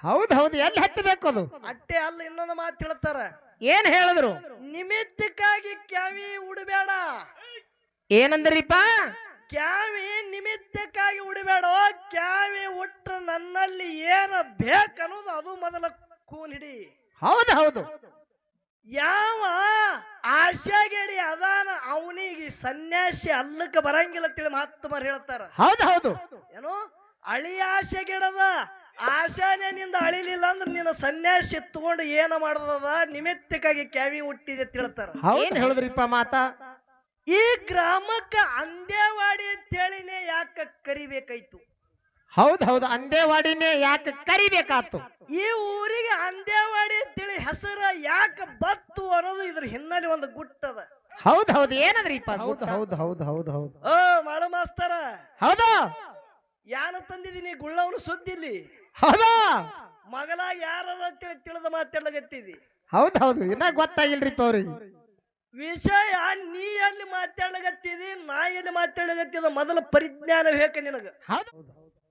ಹೌದ್ ಹೌದು, ಎಲ್ಲಿ ಹತ್ತಬೇಕು ಅದು? ಅಟ್ಟೆ ಅಲ್ಲ, ಇನ್ನೊಂದು ಮಾತು ಹೇಳ್ತಾರ. ಏನ್ ಹೇಳಿದ್ರು? ನಿಮಿತ್ತಕ್ಕಾಗಿ ಕ್ಯಾವಿ ಉಡಬೇಡ. ಏನಂದ್ರಿಪ್ಪ? ಕ್ಯಾವಿ ನಿಮಿತ್ತಕ್ಕಾಗಿ ಉಡಬೇಡ. ಕ್ಯಾವಿ ಉಟ್ರ ನನ್ನಲ್ಲಿ ಏನ ಬೇಕನ್ನೋದು ಅದು ಮೊದಲ ಕೂನ್ ಹಿಡಿ. ಹೌದು ಹೌದು. ಯಾವ ಆಶಾಗೇಡಿ ಅದಾನ ಅವನಿಗೆ ಸನ್ಯಾಸಿ ಅಲ್ಲಕ್ಕೆ ಬರಂಗಿಲ್ಲ ತಿಳಿ ಮಹಾತ್ಮರು ಹೇಳ್ತಾರ. ಹೌದು ಹೌದು. ಏನು ಅಳಿ ಆಶೆಗಿಡದ ಆಶಾನೆ ನಿಂದ ಅಳಿಲಿಲ್ಲ ಅಂದ್ರೆ ನಿನ್ನ ಸನ್ಯಾಸಿ ತಗೊಂಡು ಏನ ಮಾಡದ ನಿಮಿತ್ತಕ್ಕಾಗಿ ಕ್ಯಾವಿ ಹುಟ್ಟಿದೆ ತಿಳ್ತಾರ. ಏನ್ ಹೇಳಿದ್ರಿಪ್ಪ ಮಾತಾ? ಈ ಗ್ರಾಮಕ್ಕ ಅಂದೇವಾಡಿ ಅಂತೇಳಿನೇ ಯಾಕ ಕರಿಬೇಕಾಯ್ತು? ಹೌದ್ ಹೌದು, ಅಂದೇವಾಡಿನೇ ಯಾಕೆ ಕರಿಬೇಕಾತು? ಈ ಊರಿಗೆ ಅಂದೇವಾಡಿ ಅಂತೇಳಿ ಹೆಸರು ಯಾಕೆ ಬತ್ತು ಅನ್ನೋದು ಇದ್ರ ಹಿನ್ನೆಲೆ ಒಂದು ಗುಟ್ಟದ. ಹೌದ್ ಹೌದು, ಏನಂದ್ರಿಪ್ಪ? ಹೌದು ಹೌದು ಹೌದು ಹೌದು ಹೌದು. ಮಾಡು ಮಾಸ್ತರ, ಹೌದು. ಯಾನ ತಂದಿದ್ದೀನಿ ಗುಳ್ಳವನು ಸುದ್ದಿಲ್ಲಿ ಹೌದು ಮಗಲಾಗ ಯಾರ ಅಂತೇಳಿ ತಿಳಿದ ಮಾತಾಡ್ಲಾಗತ್ತಿದಿ. ಹೌದ್ ಹೌದು, ಇನ್ನ ಗೊತ್ತಾಗಿಲ್ರಿಪ್ಪ ಅವ್ರಿಗೆ ವಿಷಯ. ನೀ ಎಲ್ಲಿ ಮಾತಾಡ್ಲಾಗತ್ತಿದಿ, ನಾ ಎಲ್ಲಿ ಮಾತಾಡ್ಲಾಗತ್ತಿದ ಮೊದಲ ಪರಿಜ್ಞಾನ ಬೇಕು ನಿನಗ. ಹೌದು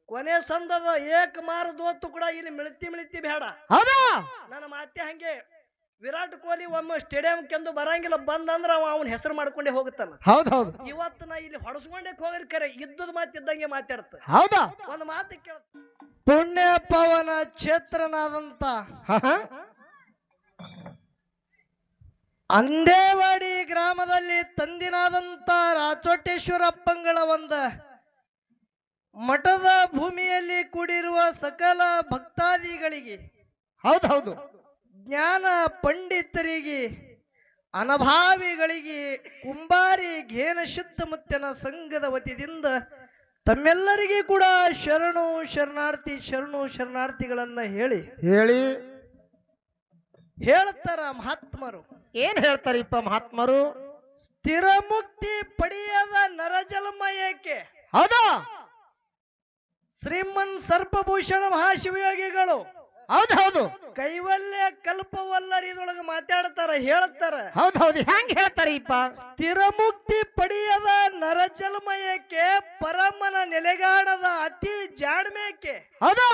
ಕೊನೆ ಸಂದದ ಏಕ ಮಾರ ದೋತು ಕೂಡ ಇಲ್ಲಿ ಮಿಳಿತಿ ಬೇಡ. ಹೌದು. ನನ್ನ ಮಾತೆ ಹಂಗೆ. ವಿರಾಟ್ ಕೊಹ್ಲಿ ಒಮ್ಮೆ ಸ್ಟೇಡಿಯಂ ಕೆಂದು ಬರಂಗಿಲ್ಲ, ಬಂದಂದ್ರ ಅವನ ಹೆಸರು ಮಾಡ್ಕೊಂಡೇ ಹೋಗುತ್ತಾನ. ಹೌದ್ ಹೌದು. ಇವತ್ತು ನಾ ಇಲ್ಲಿ ಹೊಡಸ್ಕೊಂಡೇ ಹೋಗ್ರಿ ಕರೆ ಇದ್ದದ ಮಾತಿದ್ದಂಗೆ ಮಾತಾಡ್ತ. ಹೌದಾ? ಒಂದು ಮಾತು ಕೇಳ. ಪುಣ್ಯ ಪವನ ಕ್ಷೇತ್ರನಾದಂತ ಅಂದೇವಾಡಿ ಗ್ರಾಮದಲ್ಲಿ ತಂದಿನಾದಂತ ರಾಚೋಟೇಶ್ವರಪ್ಪಂಗಳ ಒಂದು ಮಠದ ಭೂಮಿಯಲ್ಲಿ ಕೂಡಿರುವ ಸಕಲ ಭಕ್ತಾದಿಗಳಿಗೆ, ಹೌದ್ ಹೌದು, ಜ್ಞಾನ ಪಂಡಿತರಿಗೆ, ಅನಭಾವಿಗಳಿಗೆ ಕುಂಬಾರಿ ಘೇನ ಶುದ್ಧಮುತ್ತನ ಸಂಘದ ವತಿಯಿಂದ ತಮ್ಮೆಲ್ಲರಿಗೂ ಕೂಡ ಶರಣು ಶರಣಾರ್ಥಿಗಳನ್ನ ಹೇಳಿ ಹೇಳ್ತಾರ ಮಹಾತ್ಮರು. ಏನ್ ಹೇಳ್ತಾರಿಪ್ಪ ಮಹಾತ್ಮರು? ಸ್ಥಿರ ಮುಕ್ತಿ ಪಡೆಯದ ನರಜನ್ಮ ಏಕೆ? ಹೌದು. ಶ್ರೀಮನ್ ಸರ್ಪಭೂಷಣ ಮಹಾಶಿವಯೋಗಿಗಳು ಹೌದ್ ಹೌದು. ಕೈವಲ್ಯ ಕಲ್ಪವಲ್ಲರಿ ಇದೊಳಗ ಮಾತಾಡ್ತಾರ, ಹೇಳ್ತಾರ. ಹೌದ್ ಹೌದು, ಹೆಂಗ್ ಹೇಳ್ತಾರಿಪ್ಪ? ಸ್ಥಿರ ಮುಕ್ತಿ ಪಡೆಯದ ನರಜನ್ಮ ಏಕೆ? ಪರಮನ ನೆಲೆಗಾಣದ ಅತಿ ಜಾಣ್ಮೇಕೆ? ಹೌದು.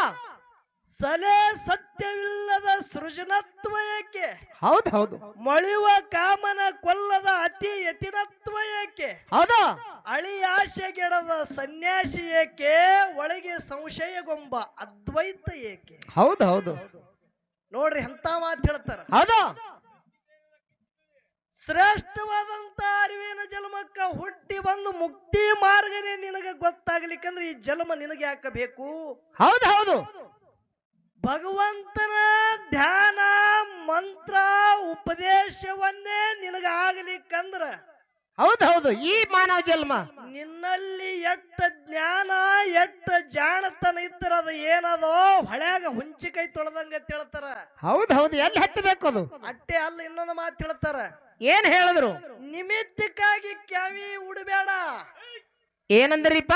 ಸಲೆ ಸತ್ಯವಿಲ್ಲದ ಸೃಜನತ್ವ ಏಕೆ? ಹೌದ್ ಹೌದು. ಮಳಿವ ಕಾಮನ ಕೊಲ್ಲದ ಅತಿ ಯತಿನತ್ವ ಏಕೆ? ಹೌದು. ಅಳಿ ಆಶೆಗೆಡದ ಸನ್ಯಾಸಿ ಏಕೆ? ಒಳಗೆ ಸಂಶಯಗೊಂಬ ಅದ್ವೈತ ಏಕೆ? ಹೌದು ಹೌದು. ನೋಡ್ರಿ ಎಂತ ಮಾತು ಹೇಳ್ತಾರ. ಹೌದು. ಶ್ರೇಷ್ಠವಾದಂತ ಅರಿವಿನ ಜನ್ಮಕ್ಕ ಹುಟ್ಟಿ ಬಂದು ಮುಕ್ತಿ ಮಾರ್ಗನೇ ನಿನಗೆ ಗೊತ್ತಾಗ್ಲಿಕ್ಕಂದ್ರೆ ಈ ಜನ್ಮ ನಿನಗೆ ಯಾಕೆ ಬೇಕು? ಹೌದು ಹೌದು. ಭಗವಂತನ ಧ್ಯಾನ ಮಂತ್ರ ಉಪದೇಶವನ್ನೇ ನಿನಗಾಗಲಿಕ್ಕಂದ್ರ ಹೌದು ಹೌದು, ಈ ಮಾನವ ಜನ್ಮ ನಿನ್ನಲ್ಲಿ ಎಟ್ಟ ಜ್ಞಾನ ಎಟ್ಟ ಜಾಣತನ ಇದ್ರ ಅದು ಏನದೋ ಹೊಳ್ಯಾಗ ಹುಂಚಿಕೈ ತೊಳೆದಂಗ ಹೇಳ್ತಾರ. ಹೌದು ಹೌದು, ಎಲ್ಲಿ ಹತ್ತಬೇಕು ಅದು? ಅಟ್ಟೆ ಅಲ್ಲ, ಇನ್ನೊಂದು ಮಾತು ಹೇಳ್ತಾರ. ಏನ್ ಹೇಳಿದ್ರು? ನಿಮಿತ್ತಕ್ಕಾಗಿ ಕ್ಯಾವಿ ಉಡಬೇಡ. ಏನಂದ್ರಿಪ್ಪ?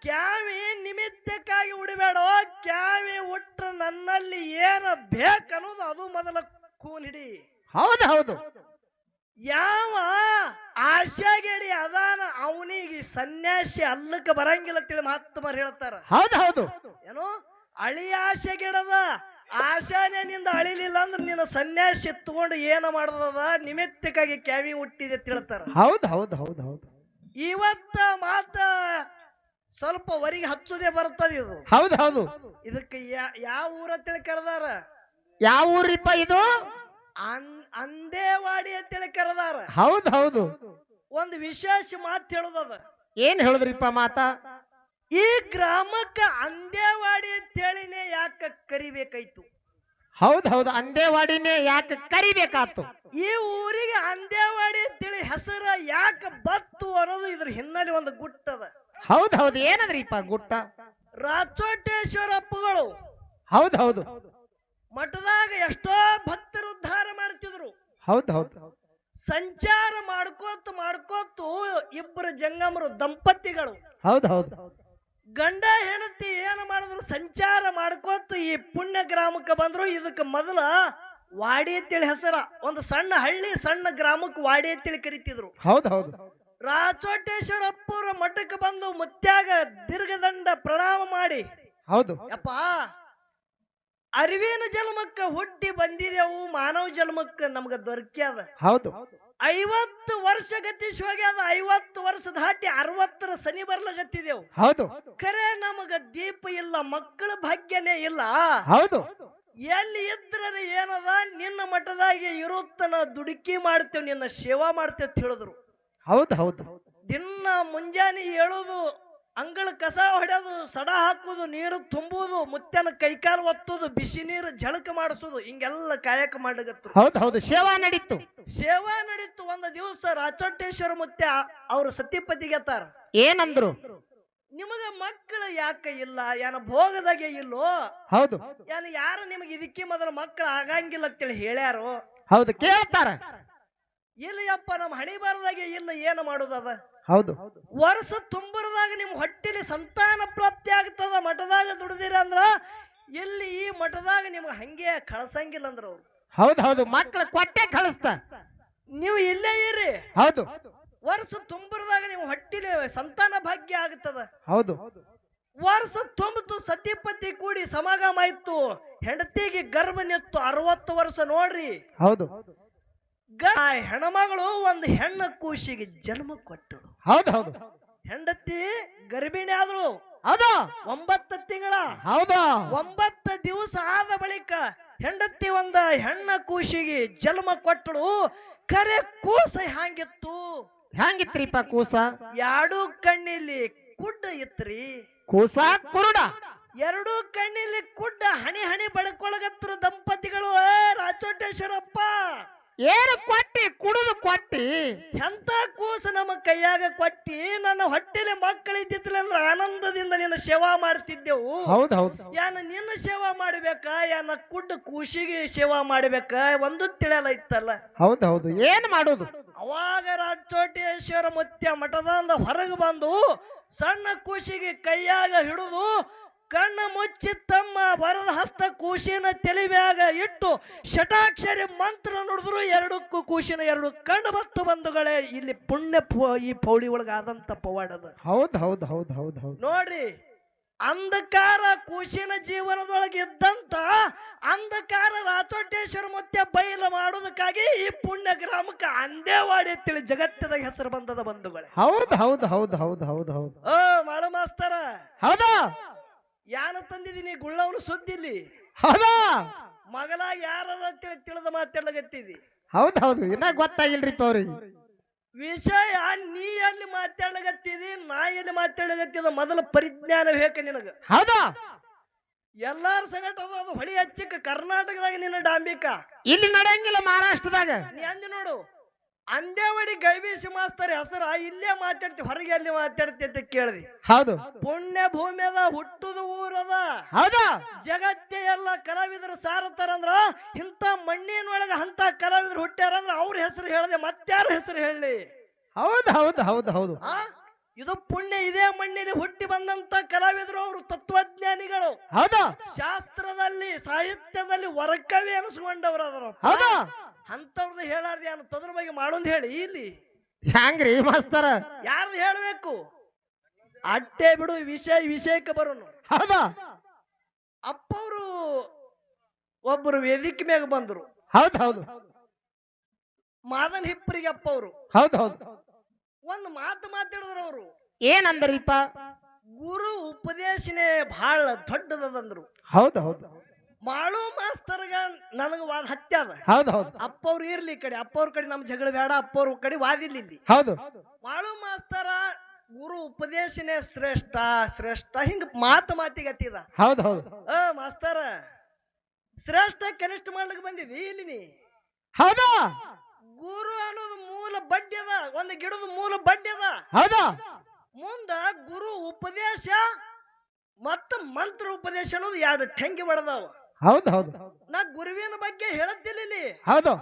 ಕ್ಯಾವಿ ನಿಮಿತ್ತಕ್ಕಾಗಿ ಉಡಬೇಡ. ಕ್ಯಾವಿ ಉಟ್ರ ನನ್ನಲ್ಲಿ ಏನ ಬೇಕನ್ನೋದು ಅದು ಮೊದಲ ಕೂನ್ ಹಿಡಿ. ಹೌದು ಹೌದು. ಯಾವ ಆಶಾಗೇಡಿ ಅದಾನ ಅವನಿಗೆ ಸನ್ಯಾಸಿ ಅಲ್ಲಕ್ಕೆ ಬರಂಗಿಲ್ಲ ತಿಳಿ ಮಹಾತ್ಮರು ಹೇಳ್ತಾರ. ಹೌದು ಹೌದು. ಏನು ಅಳಿ ಆಶೆಗಿಡದ ಆಶಾನೆ ನಿಂದ ಅಳಿಲಿಲ್ಲ ಅಂದ್ರೆ ನಿನ್ನ ಸನ್ಯಾಸಿ ತಗೊಂಡು ಏನ ಮಾಡದ ನಿಮಿತ್ತಕ್ಕಾಗಿ ಕ್ಯಾವಿ ಹುಟ್ಟಿದೆ ತಿಳ್ತಾರ. ಹೌದು ಹೌದು ಹೌದು ಹೌದು. ಇವತ್ತ ಮಾತ ಸ್ವಲ್ಪ ವರಿಗೆ ಹಚ್ಚುದೇ ಬರ್ತದ ಇದು. ಹೌದು ಹೌದು. ಇದಕ್ಕೆ ಯಾವ ಊರ ತಿಳಿ ಕರೆದಾರ? ಯಾವ ಊರಿಪ್ಪ ಇದು? ಅಂದೇವಾಡಿ ಅಂತೇಳಿ ಕರೆದಾರ. ಹೌದು ಹೌದು. ಒಂದು ವಿಶೇಷ ಮಾತು ಹೇಳುದದ. ಏನ್ ಹೇಳಿದ್ರಿಪ್ಪ ಮಾತಾ? ಈ ಗ್ರಾಮಕ್ಕ ಅಂದೇವಾಡಿ ಅಂತೇಳಿನೇ ಯಾಕೆ ಕರಿಬೇಕಾಯ್ತು? ಹೌದು ಹೌದು, ಅಂದೇವಾಡಿನೇ ಯಾಕೆ ಕರಿಬೇಕಾತು? ಈ ಊರಿಗೆ ಅಂದೇವಾಡಿ ಅಂತೇಳಿ ಹೆಸರು ಯಾಕೆ ಬತ್ತು ಅನ್ನೋದು ಇದ್ರ ಹಿನ್ನೆಲೆ ಒಂದು ಗುಟ್ಟದ. ಹೌದು ಹೌದು, ಏನಂದ್ರಿಪ್ಪ ಗುಟ್ಟ? ರಾಚೋಟೇಶ್ವರಪ್ಪಗಳು ಹೌದು ಹೌದು. ಮಠದಾಗ ಎಷ್ಟೋ ಭಕ್ತರು ಉದ್ಧಾರ ಮಾಡ್ತಿದ್ರು. ಹೌದು ಹೌದು. ಸಂಚಾರ ಮಾಡ್ಕೋತು ಇಬ್ಬರು ಜಂಗಮರು ದಂಪತಿಗಳು. ಹೌದು ಹೌದು. ಗಂಡ ಹೆಂಡತಿ ಏನ್ ಮಾಡಿದ್ರು? ಸಂಚಾರ ಮಾಡ್ಕೋತ ಈ ಪುಣ್ಯ ಗ್ರಾಮಕ್ಕೆ ಬಂದ್ರು. ಇದಕ್ಕೆ ಮೊದಲ ವಾಡಿ ಅಂತೇಳಿ ಹೆಸರ. ಒಂದು ಸಣ್ಣ ಹಳ್ಳಿ, ಸಣ್ಣ ಗ್ರಾಮಕ್ಕೆ ವಾಡಿ ಅಂತೇಳಿ ಕರಿತಿದ್ರು. ಹೌದು ಹೌದು. ರಾಚೋಟೇಶ್ವರಪ್ಪರ ಮಠಕ್ಕೆ ಬಂದು ಮುತ್ಯಾಗ ದೀರ್ಘದಂಡ ಪ್ರಣಾಮ ಮಾಡಿ, ಹೌದು ಯಪ್ಪ ಅರಿವಿನ ಜನ್ಮಕ್ಕ ಹುಟ್ಟಿ ಬಂದಿದೆವು, ಮಾನವ ಜನ್ಮಕ್ಕ ನಮ್ಗ ದೊರಕ್ಯಾದ. ಹೌದು 50 ವರ್ಷ ಗತಿಸಿ ಹೋಗ್ಯಾದ. 50 ವರ್ಷ ದಾಟಿ 60ರ ಸನಿ ಬರ್ಲಗತ್ತಿದೆವು. ಹೌದು ಖರೆ ನಮಗ ದೀಪ ಇಲ್ಲ, ಮಕ್ಕಳ ಭಾಗ್ಯನೇ ಇಲ್ಲ. ಹೌದು ಎಲ್ಲಿ ಇದ್ರ ಏನದ, ನಿನ್ನ ಮಠದಾಗೆ ಇರುತ್ತನ ದುಡುಕಿ ಮಾಡ್ತೇವ್, ನಿನ್ನ ಸೇವಾ ಮಾಡ್ತೇವ್ ಅಂತ ಹೇಳಿದ್ರು. ಹೌದು ಹೌದು ದಿನ ಮುಂಜಾನೆ ಹೇಳುದು, ಅಂಗಳ ಕಸ ಹೊಡೆಯೋದು, ಸಡ ಹಾಕುದು, ನೀರು ತುಂಬುದು, ಮುತ್ತನ ಕೈಕಾಲು ಒತ್ತುದು, ಬಿಸಿ ನೀರು ಜಳಕ ಮಾಡಿಸೋದು, ಹಿಂಗೆಲ್ಲ ಕಾಯಕ ಮಾಡಗತ್ರು. ಹೌದು ಹೌದು ಸೇವಾ ನಡೀತು. ಸೇವಾ ನಡೀತು. ಒಂದು ದಿವಸ ರಾಚೋಟೇಶ್ವರ ಮುತ್ಯ ಅವ್ರ ಸತಿಪತಿಗೆತಾರ. ಏನಂದ್ರು? ನಿಮಗ ಮಕ್ಕಳು ಯಾಕೆ ಇಲ್ಲ, ಏನ ಭೋಗದಾಗೆ ಇಲ್ಲೋ, ಹೌದು ಏನ ಯಾರು ನಿಮಗೆ ಇದಕ್ಕೆ ಮೊದಲು ಮಕ್ಕಳು ಆಗಂಗಿಲ್ಲ ಅಂತೇಳಿ ಹೇಳ್ಯಾರು. ಹೌದು ಕೇಳ್ತಾರ. ಇಲ್ಲಯ್ಯಪ್ಪ, ನಮ್ಮ ಹಣಿ ಬಾರದಾಗೆ ಇಲ್ಲ, ಏನು ಮಾಡುದದ? ಹೌದು ವರ್ಷ ತುಂಬರದಾಗ ನಿಮ್ ಹೊಟ್ಟಿಲಿ ಸಂತಾನ ಪ್ರಾಪ್ತಿ ಆಗ್ತದ, ಮಠದಾಗ ದುಡ್ದಿರ ಅಂದ್ರ ಇಲ್ಲಿ ಈ ಮಠದಾಗ ನಿಮ್ಗೆ ಹಂಗೆ ಕಳ್ಸಂಗಿಲ್ಲ ಅಂದ್ರ ಅವ್ರು. ಹೌದು ಹೌದು ಮಕ್ಳು ಕೊಟ್ಟೆ ಕಳಿಸ್ತ. ನೀವು ಇಲ್ಲೇ ಇರ್ರಿ, ಹೌದು ವರ್ಷ ತುಂಬರದಾಗ ನೀವು ಹೊಟ್ಟಿಲಿ ಸಂತಾನ ಭಾಗ್ಯ ಆಗ್ತದ. ಹೌದು ವರ್ಷ ತುಂಬಿತು, ಸತಿಪತಿ ಕೂಡಿ ಸಮಾಗಮ ಆಯ್ತು, ಹೆಂಡತಿಗೆ ಗರ್ಭ ನಿತ್ತು. 60 ವರ್ಷ ನೋಡ್ರಿ. ಹೌದು ಹೆಣ್ಮಗಳು ಒಂದು ಹೆಣ್ಣ ಕೂಸಿಗೆ ಜನ್ಮ ಕೊಟ್ಟಳು. ಹೌದು ಹೌದು ಹೆಂಡತಿ ಗರ್ಭಿಣಿ ಆದಳು. ಹೌದು 9 ತಿಂಗಳ. ಹೌದು 9 ದಿವಸ ಆದ ಬಳಿಕ ಹೆಂಡತಿ ಒಂದ ಹೆಣ್ಣ ಕೂಸಿಗೆ ಜನ್ಮ ಕೊಟ್ಟಳು. ಕರೆ ಕೂಸ ಹ್ಯಾಂಗಿತ್ತು? ಹೆಂಗಿತ್ರಿಪ್ಪ ಕೂಸ? 2 ಕಣ್ಣಿಲಿ ಕುಡ್ಡ ಇತ್ರಿ. ಕೂಸ ಕುರುಡ. 2 ಕಣ್ಣಿಲಿ ಕುಡ್ಡ. ಹಣಿ ಹಣಿ ಬಡ್ಕೊಳಗತ್ರು ದಂಪತಿಗಳು. ರಾಚೋಟೇಶ್ವರಪ್ಪ, ಏನು ಕೊಟ್ಟಿ? ಕುಡಿದು ಕೊಟ್ಟಿ. ಎಂತ ಕೂಸ ನಮ್ಮ ಕೈಯಾಗ ಕೊಟ್ಟಿ. ನನ್ನ ಹೊಟ್ಟೆಲಿ ಮಕ್ಕಳಿದ್ದಿದ್ಲ ಅಂದ್ರೆ ಆನಂದದಿಂದ ನಿನ್ನ ಸೇವಾ ಮಾಡ್ತಿದ್ದೆವು. ಹೌದು ಹೌದು ಯಾನ ನಿನ್ನ ಸೇವಾ ಮಾಡ್ಬೇಕ, ಯಾನ ಕುಡ್ಡ ಕೂಸಿಗೆ ಸೇವಾ ಮಾಡ್ಬೇಕ, ಒಂದು ತಿಳಿಯಲ್ಲ ಇತ್ತಲ್ಲ. ಹೌದು ಹೌದು ಏನ್ ಮಾಡೋದು? ಅವಾಗ ರಾಚೋಟೇಶ್ವರ ಮುತ್ಯ ಮಠದಿಂದ ಹೊರಗೆ ಬಂದು ಸಣ್ಣ ಕೂಸಿಗೆ ಕೈಯಾಗ ಹಿಡಿದು ಕಣ್ಣು ಮುಚ್ಚಿ ತಮ್ಮ ಬರದ ಹಸ್ತ ಕೂಸಿನ ತಲೆಮ್ಯಾಗ ಇಟ್ಟು ಶಟಾಕ್ಷರಿ ಮಂತ್ರ ನುಡಿದ್ರು. 2 ಕೂಸಿನ 2 ಕಣ್ಣು ಬತ್ತು ಬಂಧುಗಳೇ. ಇಲ್ಲಿ ಪುಣ್ಯ ಈ ಪೌಳಿ ಒಳಗ ಆದಂತ ಪವಾಡದ. ಹೌದು ಹೌದು ಹೌದು ಹೌದು ಹೌದು ನೋಡ್ರಿ, ಅಂಧಕಾರ ಕೂಸಿನ ಜೀವನದೊಳಗೆ ಇದ್ದಂತ ಅಂಧಕಾರ ರಾಚೋಟೇಶ್ವರ ಮುತ್ಯ ಬಯಲು ಮಾಡೋದಕ್ಕಾಗಿ ಈ ಪುಣ್ಯ ಗ್ರಾಮಕ್ಕೆ ಅಂದೇವಾಡಿ ಅಂತೇಳಿ ಜಗತ್ತದಾಗ ಹೆಸರು ಬಂದದ ಬಂಧುಗಳೇ. ಹೌದು ಹೌದು ಹೌದು ಹೌದು ಹೌದು ಹೌದು ಮಾಡು ಮಾಸ್ತರ, ಹೌದು ಯಾನ ತಂದಿದ್ದೀನಿ ಗುಳ್ಳವನು ಸುದ್ದಿಲ್ಲಿ. ಹೌದು ಮಗಲಾಗ ಯಾರ ಅಂತೇಳಿ ತಿಳಿದ ಮಾತಾಡ್ಲಗತ್ತಿದಿ. ಹೌದು ಹೌದು ಇನ್ನ ಗೊತ್ತಾಗಿಲ್ರಿಪ್ಪ ಅವ್ರಿಗೆ ವಿಷಯ. ನೀ ಎಲ್ಲಿ ಮಾತಾಡ್ಲಗತ್ತಿದಿ, ನಾ ಎಲ್ಲಿ ಮಾತಾಡ್ಲಗತ್ತಿದ, ಮೊದಲ ಪರಿಜ್ಞಾನ ಬೇಕು ನಿನಗ. ಹೌದು ಎಲ್ಲಾರ ಸಂಗಟ ಅದು ಹೊಳಿ ಹಚ್ಚಿಕ. ಕರ್ನಾಟಕದಾಗ ನಿನ್ನ ಡಾಂಬಿಕ ಇಲ್ಲಿ ನಡೆಯಂಗಿಲ್ಲ, ಮಹಾರಾಷ್ಟ್ರದಾಗ. ನೀ ಅಂದಿ ನೋಡು, ಅಂದೇವಾಡಿ ಗೈಬೀಸಿ ಮಾಸ್ತರ್ ಹೆಸರ ಇಲ್ಲೇ ಮಾತಾಡ್ತಿ, ಹೊರಗೆ ಅಲ್ಲಿ ಮಾತಾಡ್ತಿ ಅಂತ ಕೇಳ್ದಿ. ಹೌದು ಪುಣ್ಯ ಭೂಮಿ ಅದ, ಹುಟ್ಟುದ ಊರದ. ಹೌದು ಜಗತ್ತೇ ಎಲ್ಲ ಕಲಾವಿದರು ಸಾರತಾರಂದ್ರ ಇಂಥ ಮಣ್ಣಿನೊಳಗ ಅಂತ ಕಲಾವಿದರು ಹುಟ್ಟ್ಯಾರಂದ್ರ ಅವ್ರ ಹೆಸರು ಹೇಳದೆ ಮತ್ತಾರ ಹೆಸರು ಹೇಳಿ. ಹೌದು ಹೌದು ಹೌದು ಹೌದು ಇದು ಪುಣ್ಯ. ಇದೇ ಮಣ್ಣಿನಲ್ಲಿ ಹುಟ್ಟಿ ಬಂದಂತ ಕಲಾವಿದರು, ಅವರು ತತ್ವಜ್ಞಾನಿಗಳು. ಹೌದು ಶಾಸ್ತ್ರದಲ್ಲಿ ಸಾಹಿತ್ಯದಲ್ಲಿ ವರಕವಿ ಅನಿಸ್ಕೊಂಡವ್ರು ಅದರ. ಹೌದು ಅಂತವ್ರದ್ದು ಹೇಳಾರ್ದು ಏನು ತದ್ರ ಬಗ್ಗೆ ಮಾಡೋದು ಹೇಳಿ. ಇಲ್ಲಿ ಹ್ಯಾಂಗ್ರಿ ಮಾಸ್ತರ? ಯಾರ್ದು ಹೇಳ್ಬೇಕು? ಅಟ್ಟೆ ಬಿಡು, ವಿಷಯಕ್ಕೆ ಬರೋನು. ಹೌದಾ? ಅಪ್ಪವರು ಒಬ್ಬರು ವೇದಿಕೆ ಮ್ಯಾಗ ಬಂದ್ರು. ಹೌದು ಹೌದು ಮಾದನ್ ಹಿಪ್ಪರಿಗೆ ಅಪ್ಪವರು ಹೌದು ಹೌದು ಒಂದು ಮಾತು ಮಾತಾಡಿದ್ರು. ಅವರು ಏನಂದ್ರಿಪ್ಪ? ಗುರು ಉಪದೇಶನೇ ಬಹಳ ದೊಡ್ಡದಂದ್ರು. ಹೌದು ಹೌದು ಮಾಳು ಮಾಸ್ತರ್ಗ ನನಗ ವಾದ ಹತ್ಯಾದ. ಹೌದು ಹೌದು ಅಪ್ಪವ್ರು ಇರ್ಲಿ ಈ ಕಡೆ, ಅಪ್ಪವ್ರ ಕಡೆ ನಮ್ ಜಗಳ ಬೇಡ, ಅಪ್ಪವ್ರ ಕಡೆ ವಾದಿಲ್ಲ ಇಲ್ಲಿ. ಹೌದು ಮಾಳು ಮಾಸ್ತರ ಗುರು ಉಪದೇಶನೇ ಶ್ರೇಷ್ಠ ಶ್ರೇಷ್ಠ ಹಿಂಗ ಮಾತಿಗೆ ಹತ್ತಿದ. ಹೌದು ಹೌದು ಮಾಸ್ತರ ಶ್ರೇಷ್ಠ ಕನಿಷ್ಠ ಮಾಡ್ಲಿಕ್ಕೆ ಬಂದಿದಿ ಇಲ್ಲಿ ನೀ. ಹೌದು ಗುರು ಅನ್ನೋದು ಮೂಲ ಬಡ್ಡಿ ಅದ, ಒಂದು ಗಿಡದ ಮೂಲ ಬಡ್ಡಿ ಅದ. ಹೌದು ಮುಂದ ಗುರು ಉಪದೇಶ ಮತ್ತ ಮಂತ್ರ ಉಪದೇಶ ಅನ್ನೋದು 2 ಟೆಂಗಿ ಬಡದಾವ. ಹೌದು ಹೌದು ನಾ ಗುರುವಿನ ಬಗ್ಗೆ ಹೇಳತ್ತಿಲ್ಲ ಇಲ್ಲಿ. ಹೌದು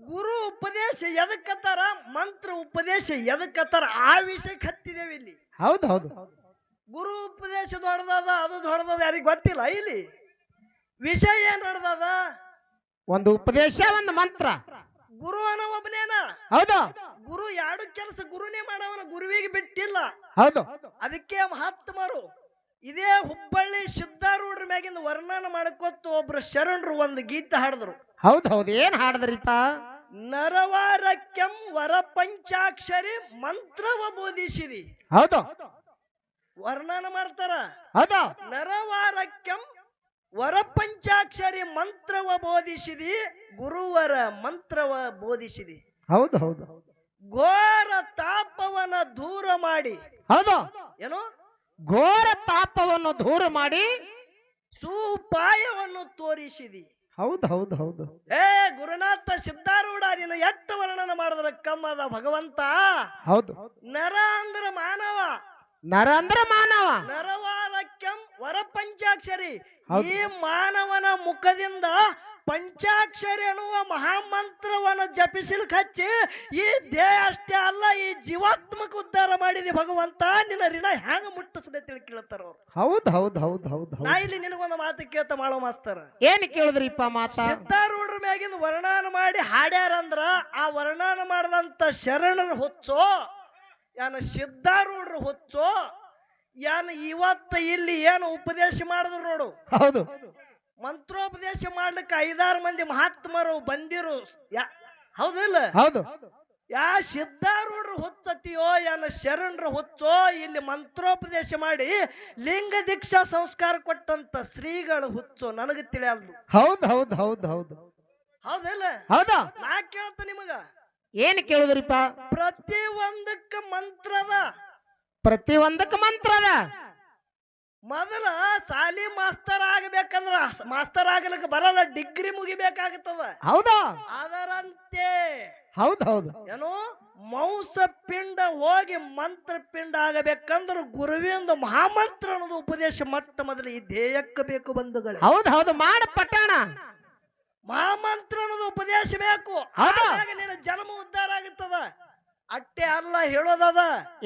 ಗುರು ಉಪದೇಶ ಎದಕ್ಕತ್ತಾರ, ಮಂತ್ರ ಉಪದೇಶ ಎದಕ್ಕತ್ತಾರ, ಆ ವಿಷಯಕ್ಕೆ ಹತ್ತಿದೇವಿ ಇಲ್ಲಿ. ಹೌದು ಹೌದು ಗುರು ಉಪದೇಶ ದೊಡ್ಡದ, ಅದು ದೊಡ್ಡದ, ಯಾರಿಗೆ ಗೊತ್ತಿಲ್ಲ. ಇಲ್ಲಿ ವಿಷಯ ಏನ್ ದೊಡ್ಡದ? ಒಂದು ಉಪದೇಶ, ಒಂದು ಮಂತ್ರ. ಗುರು ಅನ್ನೋ ಒಬ್ಬನೇನ. ಹೌದು ಗುರು 2 ಕೆಲಸ ಗುರುನೇ ಮಾಡವನ, ಗುರುವಿಗೆ ಬಿಟ್ಟಿಲ್ಲ. ಹೌದು ಅದಕ್ಕೆ ಮಹಾತ್ಮರು ಇದೇ ಹುಬ್ಬಳ್ಳಿ ಸಿದ್ಧಾರೂಢರ ಮ್ಯಾಗಿಂದ ವರ್ಣನ ಮಾಡ್ಕೊತ ಒಬ್ರು ಶರಣರು ಒಂದು ಗೀತೆ ಹಾಡಿದ್ರು. ಹೌದ್ ಹೌದು, ಏನ್ ಹಾಡದ್ರಿಪ್ಪ? ನರವಾರಕ್ಯಂ ವರ ಪಂಚಾಕ್ಷರಿ ಮಂತ್ರವ ಬೋಧಿಸಿದಿ. ಹೌದು ವರ್ಣನ ಮಾಡ್ತಾರ. ಹೌದು ನರವಾರಕ್ಯಂ ವರ ಪಂಚಾಕ್ಷರಿ ಮಂತ್ರವ ಬೋಧಿಸಿದಿ, ಗುರುವರ ಮಂತ್ರವ ಬೋಧಿಸಿದಿ. ಹೌದು ಹೌದು ಘೋರ ತಾಪವನ ದೂರ ಮಾಡಿ. ಹೌದು ಏನು? ಘೋರ ತಾಪವನ್ನು ದೂರ ಮಾಡಿ ಸುಪಾಯವನ್ನು ತೋರಿಸಿದಿ. ಹೌದು ಹೌದು ಹೌದು ಏ ಗುರುನಾಥ ಸಿದ್ಧಾರೂಢ, ನೀನು ಎಷ್ಟು ವರ್ಣನ ಮಾಡಿದ್ರ ಕಮ್ಮದ ಭಗವಂತ. ಹೌದು ನರ ಅಂದ್ರ ಮಾನವ, ನರ ಅಂದ್ರ ಮಾನವ, ನರವಾರಕ್ಯಂ ವರ ಪಂಚಾಕ್ಷರಿ. ಹೌದು. ಈ ಮಾನವನ ಮುಖದಿಂದ ಪಂಚಾಕ್ಷರಿ ಅನ್ನುವ ಮಹಾಮಂತ್ರವನ್ನು ಜಪಿಸಲಿಕ್ಕೆ ಹಚ್ಚಿ ಈ ದೇಹ ಅಷ್ಟೇ ಅಲ್ಲ, ಈ ಜೀವಾತ್ಮಕ ಉದ್ಧಾರ ಮಾಡಿದೆ ಭಗವಂತ. ನಿನ್ನ ಋಣ ಹ್ಯಾಂಗ ಮುಟ್ಟಿಸದೆ ತಿಳಿ ಕೇಳ್ತಾರ ಅವ್ರು. ಹೌದು ಹೌದು ಹೌದು ಹೌದು ನಾ ಇಲ್ಲಿ ನಿನಗೊಂದು ಮಾತು ಕೇಳ್ತಾ ಮಾಡೋ ಮಾಸ್ತರ. ಏನ್ ಕೇಳಿದ್ರಿಪ್ಪ ಮಾತಾ? ಸಿದ್ಧಾರೂಢರ ಮ್ಯಾಗಿಂದ ವರ್ಣನ ಮಾಡಿ ಹಾಡ್ಯಾರಂದ್ರ ಆ ವರ್ಣನ ಮಾಡದಂತ ಶರಣರ ಹುಚ್ಚೋ ಯಾನ ಸಿದ್ಧಾರೂಢರು ಹುಚ್ಚೋ ಯಾನ ಇವತ್ತು ಇಲ್ಲಿ ಏನು ಉಪದೇಶ ಮಾಡಿದ್ರು ನೋಡು. ಹೌದು ಮಂತ್ರೋಪದೇಶ ಮಾಡ್ಲಿಕ್ಕೆ 5-6 ಮಂದಿ ಮಹಾತ್ಮರು ಬಂದಿರು. ಹೌದಿಲ್ಲ? ಹೌದು ಯಾ ಸಿದ್ಧಾರೂಢರು ಹುಚ್ಚತಿಯೋ ಯಾನ ಶರಣರು ಹುಚ್ಚೋ ಇಲ್ಲಿ ಮಂತ್ರೋಪದೇಶ ಮಾಡಿ ಲಿಂಗ ದೀಕ್ಷಾ ಸಂಸ್ಕಾರ ಕೊಟ್ಟಂತ ಶ್ರೀಗಳು ಹುಚ್ಚೋ ನನಗೆ ತಿಳಿಯಲ್ದು. ಹೌದು ಹೌದು ಹೌದು ಹೌದು ಹೌದಿಲ್ಲ? ಹೌದಾ? ನಾ ಕೇಳ್ತ ನಿಮಗ, ಏನ್ ಕೇಳುದ್ರಿಪ್ಪ? ಪ್ರತಿ ಒಂದಕ್ಕ ಮಂತ್ರದ, ಪ್ರತಿ ಒಂದಕ್ಕೆ ಮಂತ್ರದ. ಮೊದಲ ಸಾಲಿ ಮಾಸ್ತರ್ ಆಗಬೇಕಂದ್ರ ಮಾಸ್ತರ್ ಆಗಲಿಕ್ಕೆ ಬರಲ್ಲ, ಡಿಗ್ರಿ ಮುಗಿಬೇಕಾಗುತ್ತದ. ಹೌದಾ? ಅದರಂತೆ ಹೌದು ಹೌದು ಏನು ಮೌಸ ಪಿಂಡ ಹೋಗಿ ಮಂತ್ರ ಪಿಂಡ ಆಗಬೇಕಂದ್ರ ಗುರುವಿಂದ ಮಹಾಮಂತ್ರ ಅನ್ನೋದು ಉಪದೇಶ ಮೊಟ್ಟ ಮೊದಲು ಈ ಧ್ಯೇಯಕ್ಕೆ ಬೇಕು ಬಂಧುಗಳೇ. ಹೌದು ಹೌದು ಮಾಡ ಪಟ್ಟಣ. ಮಹಾಮಂತ್ರ ಅನ್ನೋದು ಉಪದೇಶ ಬೇಕು, ಆಗ ನಿನ್ನ ಜನ್ಮ ಉದ್ಧಾರ ಆಗುತ್ತದ. ಅಟ್ಟೆ ಅಲ್ಲ ಹೇಳೋದದ.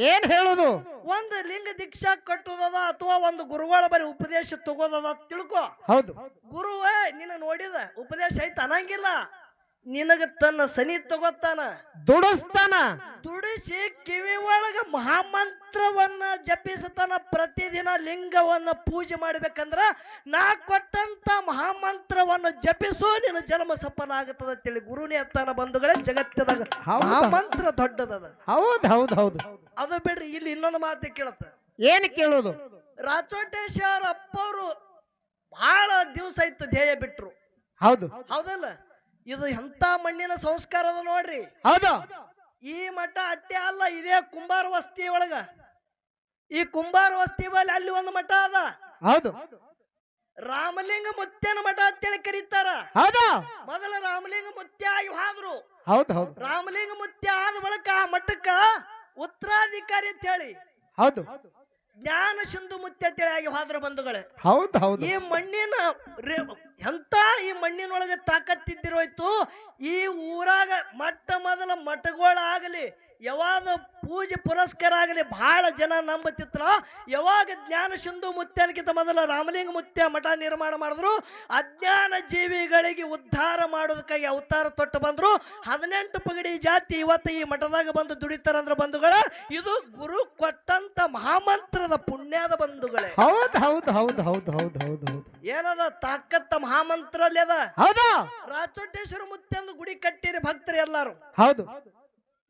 ಏನ್ ಹೇಳುದು? ಒಂದು ಲಿಂಗ ದೀಕ್ಷಾ ಕಟ್ಟುದದ ಅಥವಾ ಒಂದು ಗುರುಗಳ ಬರೀ ಉಪದೇಶ ತಗೋದದ ತಿಳ್ಕೊ. ಹೌದು ಗುರುವೇ ನಿನ್ನ ನೋಡಿದ ಉಪದೇಶ ಐತ ಅನ್ನಂಗಿಲ್ಲ, ನಿನಗ ತನ್ನ ಸನಿ ತಗೋತಾನ, ದುಡಿಸ್ತಾನ, ದುಡಿಸಿ ಕಿವಿ ಒಳಗ ಮಹಾಮಂತ್ರವನ್ನ ಜಪಿಸತಾನ. ಪ್ರತಿದಿನ ಲಿಂಗವನ್ನ ಪೂಜೆ ಮಾಡ್ಬೇಕಂದ್ರ ನಾ ಕೊಟ್ಟಂತ ಮಹಾಮಂತ್ರವನ್ನು ಜಪಿಸೋ ನಿನ್ನ ಜನ್ಮ ಸಫಲ ಆಗತ್ತದ ಅಂತೇಳಿ ಗುರುನೇ ಅತ್ತಾನ ಬಂಧುಗಳೇ. ಜಗತ್ತದಾಗ ಮಹಾಮಂತ್ರ ದೊಡ್ಡದದ. ಹೌದು ಹೌದು ಹೌದು ಅದು ಬಿಡ್ರಿ, ಇಲ್ಲಿ ಇನ್ನೊಂದು ಮಾತು ಕೇಳತ್ತ. ಏನ್ ಕೇಳುದು? ರಾಚೋಟೇಶ್ ಅವ್ರ ಅಪ್ಪವ್ರು ಬಹಳ ದಿವಸ ಆಯ್ತು ಧ್ಯೇಯ ಬಿಟ್ರು. ಹೌದು ಹೌದಲ್ಲ? ಇದು ಎಂತ ಮಣ್ಣಿನ ಸಂಸ್ಕಾರ ಅದ ನೋಡ್ರಿ. ಹೌದು ಈ ಮಠ ಅಟ್ಟೆ ಅಲ್ಲ, ಇದೇ ಕುಂಬಾರ ವಸ್ತಿ ಒಳಗ, ಈ ಕುಂಬಾರ ವಸ್ತಿ ಬಳಿ ಅಲ್ಲಿ ಒಂದು ಮಠ ಅದ. ಹೌದು ರಾಮಲಿಂಗ ಮುತ್ಯನ ಮಠ ಅಂತೇಳಿ ಕರೀತಾರ. ಹೌದು ಮೊದಲ ರಾಮಲಿಂಗ ಮುತ್ಯ ಆಗಿ ಹೋದ್ರು. ಹೌದು ಹೌದು ರಾಮಲಿಂಗ ಮುತ್ಯ ಆದ ಬಳಿಕ ಆ ಮಠಕ್ಕ ಉತ್ತರಾಧಿಕಾರಿ ಅಂತ ಹೇಳಿ ಹೌದು ಜ್ಞಾನ ಸಿಂಧು ಮುತ್ಯ ಅಂತೇಳಿ ಆಗಿ ಹೋದ್ರು ಬಂಧುಗಳೇ. ಹೌದು ಹೌದು ಈ ಮಣ್ಣಿನ ಎಂತ ಈ ಮಣ್ಣಿನೊಳಗೆ ತಾಕತ್ತಿದ್ದಿರೋಯ್ತು. ಈ ಊರಾಗ ಮೊಟ್ಟ ಮೊದಲ ಮಠಗಳಾಗಲಿ ಯಾವಾಗ ಪೂಜೆ ಪುರಸ್ಕಾರ ಆಗಲಿ ಬಹಳ ಜನ ನಂಬತ್ತಿತ್ರ. ಯಾವಾಗ ಜ್ಞಾನ ಸಿಂಧು ಮುತ್ಯನಕ್ಕಿಂತ ಮೊದಲ ರಾಮಲಿಂಗ ಮುತ್ಯ ಮಠ ನಿರ್ಮಾಣ ಮಾಡಿದ್ರು. ಅಜ್ಞಾನ ಜೀವಿಗಳಿಗೆ ಉದ್ಧಾರ ಮಾಡೋದಕ್ಕಾಗಿ ಅವತಾರ ತೊಟ್ಟು ಬಂದ್ರು. 18 ಪಗಡಿ ಜಾತಿ ಇವತ್ತು ಈ ಮಠದಾಗ ಬಂದು ದುಡಿತಾರಂದ್ರ ಬಂಧುಗಳ, ಇದು ಗುರು ಕೊಟ್ಟಂತ ಮಹಾಮಂತ್ರದ ಪುಣ್ಯದ ಬಂಧುಗಳೇ. ಹೌದು ಹೌದು ಹೌದು ಹೌದು ಹೌದು ಹೌದು ಹೌದು ಏನದ ತಾಕತ್ತ ಮಹಾಮಂತ್ರ ಅಲ್ಲಿ ಅದ. ಹೌದು ರಾಚೋಟೇಶ್ವರ ಮುತ್ಯಂದು ಗುಡಿ ಕಟ್ಟಿರಿ ಭಕ್ತರು ಎಲ್ಲಾರು. ಹೌದು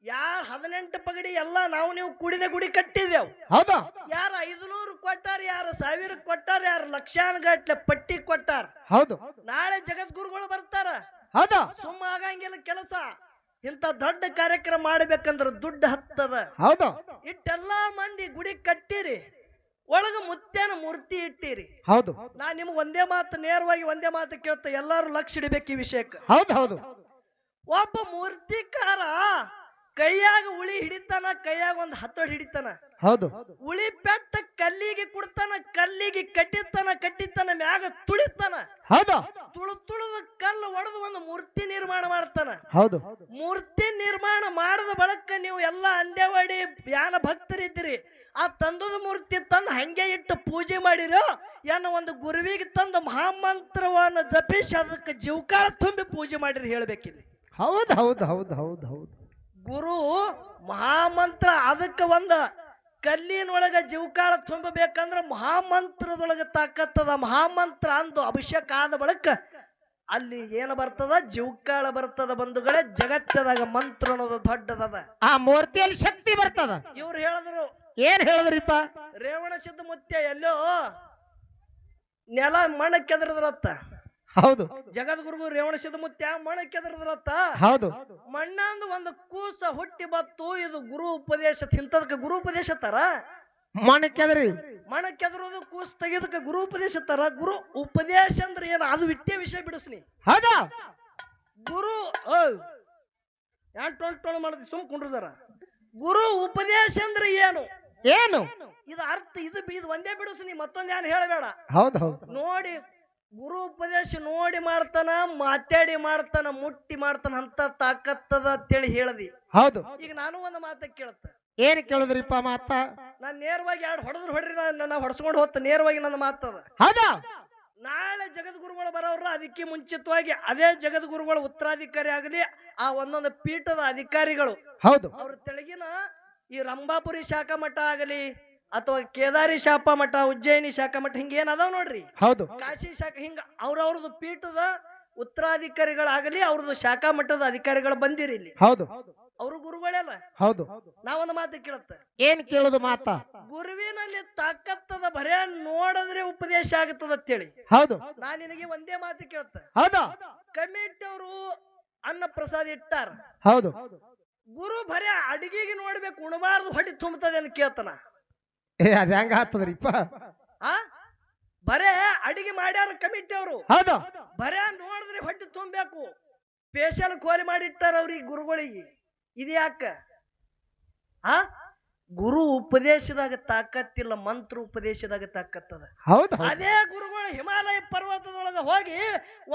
ಯಾರು 18 ಪಗಡಿ ಎಲ್ಲ ನಾವು ನೀವು ಕೂಡಿನ ಗುಡಿ ಕಟ್ಟಿದೆವು. ಹೌದು ಯಾರು 500 ಕೊಟ್ಟಾರ, ಯಾರು 1000 ಕೊಟ್ಟಾರ, ಯಾರು ಲಕ್ಷಾನುಗಟ್ಲೆ ಪಟ್ಟಿ ಕೊಟ್ಟಾರ. ಹೌದು ನಾಳೆ ಜಗದ್ಗುರುಗಳು ಬರ್ತಾರ. ಹೌದು ಸುಮ್ಮ ಆಗಂಗಿಲ್ಲ ಕೆಲಸ. ಇಂಥ ದೊಡ್ಡ ಕಾರ್ಯಕ್ರಮ ಮಾಡ್ಬೇಕಂದ್ರ ದುಡ್ಡು ಹತ್ತದ. ಹೌದು ಇಟ್ಟೆಲ್ಲಾ ಮಂದಿ ಗುಡಿ ಕಟ್ಟಿರಿ, ಒಳಗ ಮುತ್ಯನ ಮೂರ್ತಿ ಇಟ್ಟಿರಿ. ಹೌದು ನಾ ನಿಮ್ಗೆ ಒಂದೇ ಮಾತು, ನೇರವಾಗಿ ಒಂದೇ ಮಾತು ಕೇಳ್ತ, ಎಲ್ಲಾರು ಲಕ್ಷ ಇಡಬೇಕು ಈ ವಿಷಯಕ್ಕೆ. ಹೌದು ಹೌದು ಒಬ್ಬ ಮೂರ್ತಿಕಾರ ಕೈಯಾಗ ಉಳಿ ಹಿಡಿತಾನ, ಕೈಯಾಗ ಒಂದು ಹತ್ತೋಡ್ ಹಿಡಿತಾನ. ಹೌದು ಉಳಿ ಪೆಟ್ಟ ಕಲ್ಲಿಗೆ ಕುಡ್ತಾನ, ಕಲ್ಲಿಗೆ ಕಟ್ಟಿತಾನ ಮ್ಯಾಗ ತುಳಿತಾನ. ಹೌದು ತುಳಿದ ಕಲ್ಲು ಒಡೆದು ಒಂದು ಮೂರ್ತಿ ನಿರ್ಮಾಣ ಮಾಡ್ತಾನ. ಹೌದು ಮೂರ್ತಿ ನಿರ್ಮಾಣ ಮಾಡದ ಬಳಕ ನೀವು ಎಲ್ಲ ಅಂದೇವಾಡಿ ಯಾನ ಭಕ್ತರಿದ್ದೀರಿ. ಆ ತಂದದ ಮೂರ್ತಿ ತಂದು ಹಂಗೆ ಇಟ್ಟು ಪೂಜೆ ಮಾಡಿರೋ ಏನೋ ಒಂದು ಗುರುವಿಗೆ ತಂದು ಮಹಾಮಂತ್ರವನ್ನು ಜಪಿಸಿ ಅದಕ್ಕೆ ಜೀವಕಾಳ ತುಂಬಿ ಪೂಜೆ ಮಾಡಿರಿ ಹೇಳ್ಬೇಕಿಲ್ಲಿ. ಹೌದು ಹೌದು ಹೌದು ಹೌದು ಹೌದು ಗುರು ಮಹಾಮಂತ್ರ ಅದಕ್ಕೆ ಒಂದು ಕಲ್ಲಿನೊಳಗ ಜೀವಕಾಳ ತುಂಬಬೇಕಂದ್ರ ಮಹಾಮಂತ್ರದೊಳಗ ತಾಕತ್ತದ. ಮಹಾಮಂತ್ರ ಅಂದು ಅಭಿಷೇಕ ಆದ ಬಳಿಕ ಅಲ್ಲಿ ಏನ ಬರ್ತದ, ಜೀವಕಾಳ ಬರ್ತದ. ಬಂಧುಗಳೇ, ಜಗತ್ತದಾಗ ಮಂತ್ರ ಅನ್ನೋದು ದೊಡ್ಡದದ. ಆ ಮೂರ್ತಿಯಲ್ಲಿ ಶಕ್ತಿ ಬರ್ತದ. ಇವ್ರು ಹೇಳಿದ್ರು, ಏನ್ ಹೇಳಿದ್ರಿಪ್ಪ? ರೇವಣ ಸಿದ್ಧಮುತ್ಯ ಎಲ್ಲೋ ನೆಲ ಮಣ್ಣಕ್ಕೆದರದ್ರತ್ತ. ಹೌದು. ಜಗದ್ಗುರು ರೇವಣ ಸಿದ್ಧಮುತ್ಯ ಮಣ್ಣಕ್ಕೆದರದ್ರತ್ತ. ಹೌದು. ಮಣ್ಣಂದು ಒಂದು ಕೂಸ ಹುಟ್ಟಿ ಬತ್ತು. ಇದು ಗುರು ಉಪದೇಶ ತಿಂತದಕ್ಕೆ ಗುರು ಉಪದೇಶ ತರ. ಮಣ್ಣಕ್ಕೆದ್ರಿ ಮಣ್ಣಕ್ಕೆದರೋದು ಕೂಸ್ ತೆಗೆದಕ್ಕೆ ಗುರು ಉಪದೇಶ ತರ. ಗುರು ಉಪದೇಶ ಅಂದ್ರೆ ಏನು? ಅದು ವಿಟ್ಯ ವಿಷಯ ಬಿಡಿಸ್ನಿ. ಹೌದಾ? ಗುರು ಯಾನ್ ಟೊಳ್ ಮಾಡಿದ್ವಿ, ಸುಮ್ ಕುಂಡ್ರು ಸರ. ಗುರು ಉಪದೇಶ ಅಂದ್ರೆ ಏನು? ಏನು ಇದು ಅರ್ಥ? ಇದು ಒಂದೇ ಬಿಡಿಸ್ನಿ, ಮತ್ತೊಂದು ಏನ್ ಹೇಳಬೇಡ. ಹೌದು ಹೌದು. ನೋಡಿ, ಗುರು ಉಪದೇಶ ನೋಡಿ ಮಾಡ್ತಾನ, ಮಾತಾಡಿ ಮಾಡ್ತಾನ, ಮುಟ್ಟಿ ಮಾಡ್ತಾನ ಅಂತ ತಾಕತ್ತದ ಅಂತೇಳಿ ಹೇಳದಿ. ಹೌದು. ಈಗ ನಾನು ಒಂದು ಮಾತ ಕೇಳ್ತ. ಏನ್ ಕೇಳಿದ್ರಿಪ್ಪ ಮಾತ? ನಾನ್ ನೇರವಾಗಿ ಎರಡು ಹೊಡೆದ್ರು ಹೊಡ್ರಿ, ನಾ ಹೊಡ್ಸ್ಕೊಂಡು ಹೋಗ್ತ. ನೇರವಾಗಿ ನನ್ನ ಮಾತದ. ಹೌದಾ? ನಾಳೆ ಜಗದ್ಗುರುಗಳು ಬರೋರ ಅದಕ್ಕೆ ಮುಂಚಿತವಾಗಿ ಅದೇ ಜಗದ್ಗುರುಗಳು ಉತ್ತರಾಧಿಕಾರಿ ಆಗಲಿ, ಆ ಒಂದೊಂದು ಪೀಠದ ಅಧಿಕಾರಿಗಳು, ಹೌದು, ಅವ್ರ ತೆಳಗಿನ ಈ ರಂಭಾಪುರಿ ಶಾಖಾ ಮಠ ಆಗಲಿ ಅಥವಾ ಕೇದಾರಿ ಶಾಖಾ ಮಠ, ಉಜ್ಜಯಿನಿ ಶಾಖಾ ಮಠ, ಹಿಂಗ ಏನ್ ಅದಾವ ನೋಡ್ರಿ. ಹೌದು. ಕಾಶಿ ಶಾಖಾ, ಹಿಂಗ ಅವ್ರವ್ರದ್ದು ಪೀಠದ ಉತ್ತರಾಧಿಕಾರಿಗಳಾಗಲಿ, ಅವ್ರದ್ದು ಶಾಖಾ ಮಠದ ಅಧಿಕಾರಿಗಳು ಬಂದಿರಿ ಇಲ್ಲಿ. ಹೌದು. ಅವರು ಗುರುಗಳೆಲ್ಲ. ಹೌದು. ನಾವೊಂದು ಮಾತು ಕೇಳುತ್ತೆ. ಏನ್ ಕೇಳುದು ಮಾತ? ಗುರುವಿನಲ್ಲಿ ತಾಕತ್ತದ ಬರೇ ನೋಡಿದ್ರೆ ಉಪದೇಶ ಆಗುತ್ತದ ಅಂತೇಳಿ. ಹೌದು. ನಾ ನಿನಗೆ ಒಂದೇ ಮಾತು ಕೇಳುತ್ತೆ. ಹೌದಾ? ಕಮಿಟಿ ಅವರು ಅನ್ನ ಪ್ರಸಾದ ಇಟ್ಟಾರ. ಹೌದು. ಗುರು ಬರೇ ಅಡಿಗೆಗೆ ನೋಡ್ಬೇಕು, ಉಣಬಾರ್ದು ಹೊಟ್ಟಿ ತುಂಬುತ್ತದೆ ಅಂತ ಕೇಳ್ತಾನ. ಅದ ಹೆಂಗ ಆಗ್ತದ್ರಿಪ್ಪ? ಆ ಬರೇ ಅಡಿಗೆ ಮಾಡ್ಯಾರ ಕಮಿಟಿ ಅವರು. ಹೌದು. ಬರೇ ನೋಡಿದ್ರೆ ಹೊಟ್ಟಿ ತುಂಬಬೇಕು, ಸ್ಪೆಷಲ್ ಕೋಲಿ ಮಾಡಿಟ್ಟಾರ ಅವ್ರಿಗೆ ಗುರುಗಳಿಗೆ. ಇದು ಯಾಕ? ಆ ಗುರು ಉಪದೇಶದಾಗ ತಾಕತ್ತಿಲ್ಲ, ಮಂತ್ರ ಉಪದೇಶದಾಗ ತಾಕತ್ತದ. ಹೌದು. ಅದೇ ಗುರುಗಳು ಹಿಮಾಲಯ ಪರ್ವತದೊಳಗ ಹೋಗಿ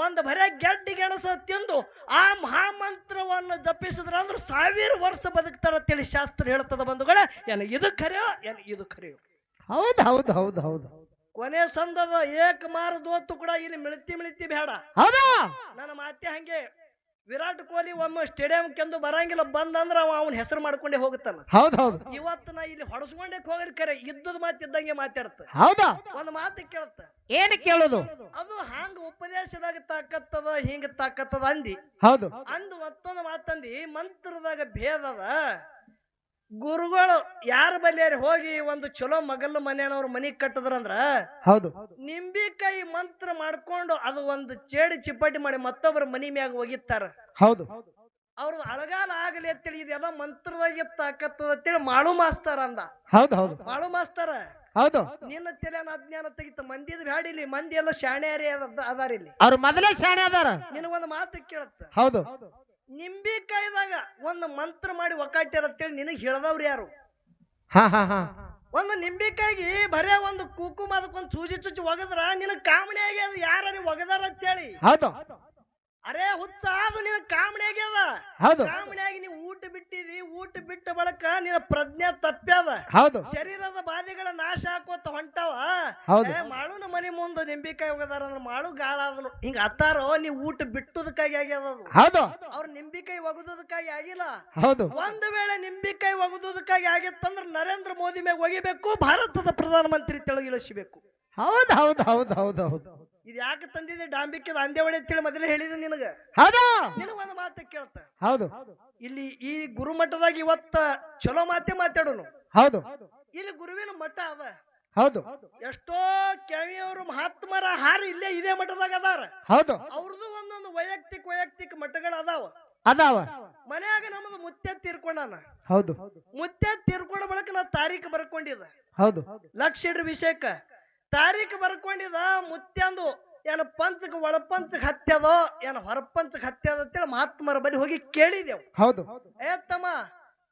ಒಂದು ಬರೇ ಗೆಡ್ಡಿ ಗೆಣಸ ತಿಂದು ಆ ಮಹಾಮಂತ್ರವನ್ನು ಜಪಿಸಿದ್ರ ಅಂದ್ರೆ 1000 ವರ್ಷ ಬದುಕ್ತಾರ ಅಂತೇಳಿ ಶಾಸ್ತ್ರ ಹೇಳ್ತದ. ಬಂಧುಗಳೇ, ಏನ ಇದು ಖರೆಯೋ, ಏನ್ ಇದು ಖರೆಯೋ? ಹೌದು ಹೌದು ಹೌದು ಹೌದು. ಕೊನೆ ಸಂದದ ಏಕ ಮಾರ ದೋತು ಕೂಡ ಇಲ್ಲಿ ಮಿಳಿತಿ ಬೇಡ. ಹೌದಾ? ನನ್ನ ಮಾತೆ ಹಂಗೆ. ವಿರಾಟ್ ಕೊಹ್ಲಿ ಒಮ್ಮೆ ಸ್ಟೇಡಿಯಂ ಕೆಂದು ಬರಂಗಿಲ್ಲ, ಬಂದಂದ್ರ ಅವನ ಹೆಸರು ಮಾಡ್ಕೊಂಡೇ ಹೋಗುತ್ತಾನ. ಹೌದು ಹೌದು. ಇವತ್ತು ನಾ ಇಲ್ಲಿ ಹೊಡಸ್ಕೊಂಡೇ ಹೋಗ್ರಿ, ಕರೆ ಇದ್ದದ ಮಾತಿದ್ದಂಗೆ ಮಾತಾಡ್ತ. ಹೌದಾ? ಒಂದು ಮಾತು ಕೇಳುತ್ತ. ಏನ್ ಕೇಳುದು? ಅದು ಹಂಗ ಉಪದೇಶದಾಗ ತಾಕತ್ತದ, ಹಿಂಗ ತಾಕತ್ತದ ಅಂದಿ. ಹೌದು. ಅಂದು ಮತ್ತೊಂದು ಮಾತಂದಿ, ಮಂತ್ರದಾಗ ಭೇದದ. ಗುರುಗಳು ಯಾರ ಬಲ್ಯಾರಿ ಹೋಗಿ ಒಂದು ಚಲೋ ಮಗಲ್ ಮನೆಯವ್ರ ಮನಿ ಕಟ್ಟದ್ರಂದ್ರ, ಹೌದು, ನಿಂಬಿಕಾಯಿ ಮಂತ್ರ ಮಾಡ್ಕೊಂಡು ಅದು ಒಂದು ಚೇಡಿ ಚಿಪ್ಪಾಟಿ ಮಾಡಿ ಮತ್ತೊಬ್ಬರ ಮನಿ ಮ್ಯಾಗ ಒಗಿತಾರ. ಹೌದು. ಅವ್ರದ್ದು ಅಳಗಾಲ ಆಗಲಿ ಅಂತೇಳಿ ಇದೆಲ್ಲ ಮಂತ್ರದಾಗ ತಾಕತ್ತದ ಅಂತೇಳಿ ಮಾಳು ಮಾಸ್ತಾರ ಅಂದ. ಹೌದು ಹೌದು. ಮಾಳು ಮಾಸ್ತಾರ, ಹೌದು. ನಿನ್ನ ತಲೆನ ಅಜ್ಞಾನ ತೆಗಿತ. ಮಂದಿದ ಬ್ಯಾಡಿಲಿ, ಮಂದಿ ಎಲ್ಲ ಶಾಣ್ಯಾರಿ ಅದಾರ ಇಲ್ಲಿ. ಅವ್ರು ಮೊದಲೇ ಶಾಣೆ ಅದಾರ. ನಿನಗೊಂದು ಮಾತು ಕೇಳತ್ತ. ಹೌದು. ನಿಂಬಿಕಾಯಿದಾಗ ಒಂದು ಮಂತ್ರ ಮಾಡಿ ಒಕ್ಕಾಟ್ಯಾರ ಅಂತೇಳಿ ನಿನಗ್ ಹೇಳ್ದವ್ರು ಯಾರು? ಹಾ ಹಾ ಹಾ. ಒಂದು ನಿಂಬಿಕಾಯಿಗೆ ಬರೇ ಒಂದು ಕುಕುಮ ಅದಕ್ಕೊಂದು ಸೂಜಿ ಚುಚ್ಚಿ ಒಗದ್ರ ನಿನಗ್ ಕಾಮಣಿ ಆಗ್ಯದ. ಯಾರು ಒಗದಾರ ಅಂತೇಳಿ? ಹೌದು. ಅರೇ ಹುಚ್ಚ, ಅದು ನಿನ್ನ ಕಾಮಣಿ ಆಗ್ಯದ. ಹೌದು. ಕಾಮಣಿಯಾಗಿ ನೀವು ಊಟ ಬಿಟ್ಟಿದಿ, ಊಟ ಬಿಟ್ಟ ಬಳಕ ನಿನ್ನ ಪ್ರಜ್ಞೆ ತಪ್ಪ್ಯಾದ. ಹೌದು. ಶರೀರದ ಬಾಧೆಗಳ ನಾಶ ಹಾಕೋತ ಹೊಂಟಾವ. ಹೌದು. ಮಾಳುನ ಮನೆ ಮುಂದೆ ನಿಂಬಿಕಾಯಿ ಒಗದಾರ ಅಂದ್ರೆ ಮಾಳು ಗಾಳಾದನು ಹಿಂಗ ಅತ್ತಾರೋ. ನೀವು ಊಟ ಬಿಟ್ಟುದಕ್ಕಾಗಿ ಆಗ್ಯದ ಅದು. ಹೌದು. ಅವ್ರು ನಿಂಬಿಕಾಯಿ ಒಗದೋದಕ್ಕಾಗಿ ಆಗಿಲ್ಲ. ಹೌದು. ಒಂದು ವೇಳೆ ನಿಂಬಿಕಾಯಿ ಒಗದೋದಕ್ಕಾಗಿ ಆಗಿತ್ತಂದ್ರೆ ನರೇಂದ್ರ ಮೋದಿ ಮ್ಯಾಗ ಒಗಿಬೇಕು, ಭಾರತದ ಪ್ರಧಾನಮಂತ್ರಿ ತೆಳಗಿಳಿಸಬೇಕು. ಹೌದು ಹೌದು ಹೌದು ಹೌದು ಹೌದು. ಇದು ಯಾಕೆ ತಂದಿದೆ? ಡಾಂಬಿಕದ ಅಂದೆ ಹೊಡೆ ಅಂತೇಳಿ ಮೊದಲೇ ಹೇಳಿದ ನಿನಗ. ಹೌದು. ನಿನಗ ಒಂದು ಮಾತು ಕೇಳ್ತ. ಹೌದು. ಇಲ್ಲಿ ಈ ಗುರುಮಠದಾಗ ಇವತ್ತ ಚಲೋ ಮಾತೇ ಮಾತಾಡೋನು. ಹೌದು. ಇಲ್ಲಿ ಗುರುವಿನ ಮಠ ಅದ. ಹೌದು. ಎಷ್ಟೋ ಕೆವಿಯವರು ಮಹಾತ್ಮರ ಹಾರಿ ಇಲ್ಲೇ ಇದೇ ಮಠದಾಗ ಅದಾರ. ಹೌದು. ಅವ್ರದ್ದು ಒಂದೊಂದು ವೈಯಕ್ತಿಕ ಮಠಗಳು ಅದಾವ. ಅದಾವ. ಮನ್ಯಾಗ ನಮ್ಮದು ಮುತ್ಯ ತೀರ್ಕೊಂಡಾನ. ಹೌದು. ಮುತ್ಯ ತೀರ್ಕೊಂಡ ಬಳಕ ನಾ ತಾರೀಖ್ ಬರ್ಕೊಂಡಿದ್ದ. ಹೌದು. ಲಕ್ಷ ಇಡ್ರಿ ವಿಷಯಕ್ಕ ತಾರೀಖ್ ಬರ್ಕೊಂಡಿದ. ಮುತ್ಯಂದು ಏನ ಪಂಚಕ್ ಒಳಪಂಚಕ್ ಹತ್ಯದೋ ಏನ ಹೊರಪಂಚಕ್ ಹತ್ಯದ ಅಂತೇಳಿ ಮಹಾತ್ಮರ ಬಳಿ ಹೋಗಿ ಕೇಳಿದೆವು. ಹೌದು. ತಮ್ಮ,